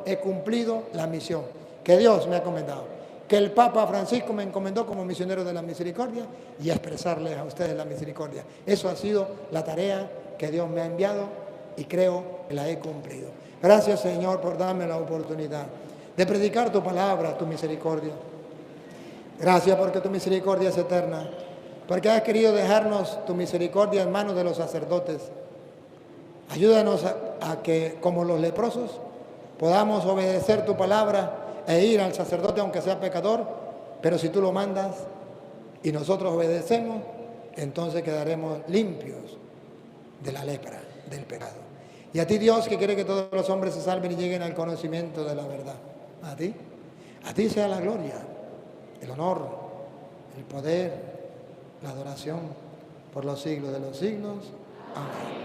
he cumplido la misión que Dios me ha encomendado, que el Papa Francisco me encomendó como misionero de la misericordia, y expresarles a ustedes la misericordia. Eso ha sido la tarea que Dios me ha enviado y creo que la he cumplido. Gracias, Señor, por darme la oportunidad de predicar tu palabra, tu misericordia. Gracias porque tu misericordia es eterna, porque has querido dejarnos tu misericordia en manos de los sacerdotes. Ayúdanos a que, como los leprosos, podamos obedecer tu palabra e ir al sacerdote aunque sea pecador, pero si tú lo mandas y nosotros obedecemos, entonces quedaremos limpios de la lepra, del pecado. Y a ti, Dios, que quiere que todos los hombres se salven y lleguen al conocimiento de la verdad. A ti sea la gloria, el honor, el poder, la adoración por los siglos de los siglos. Amén.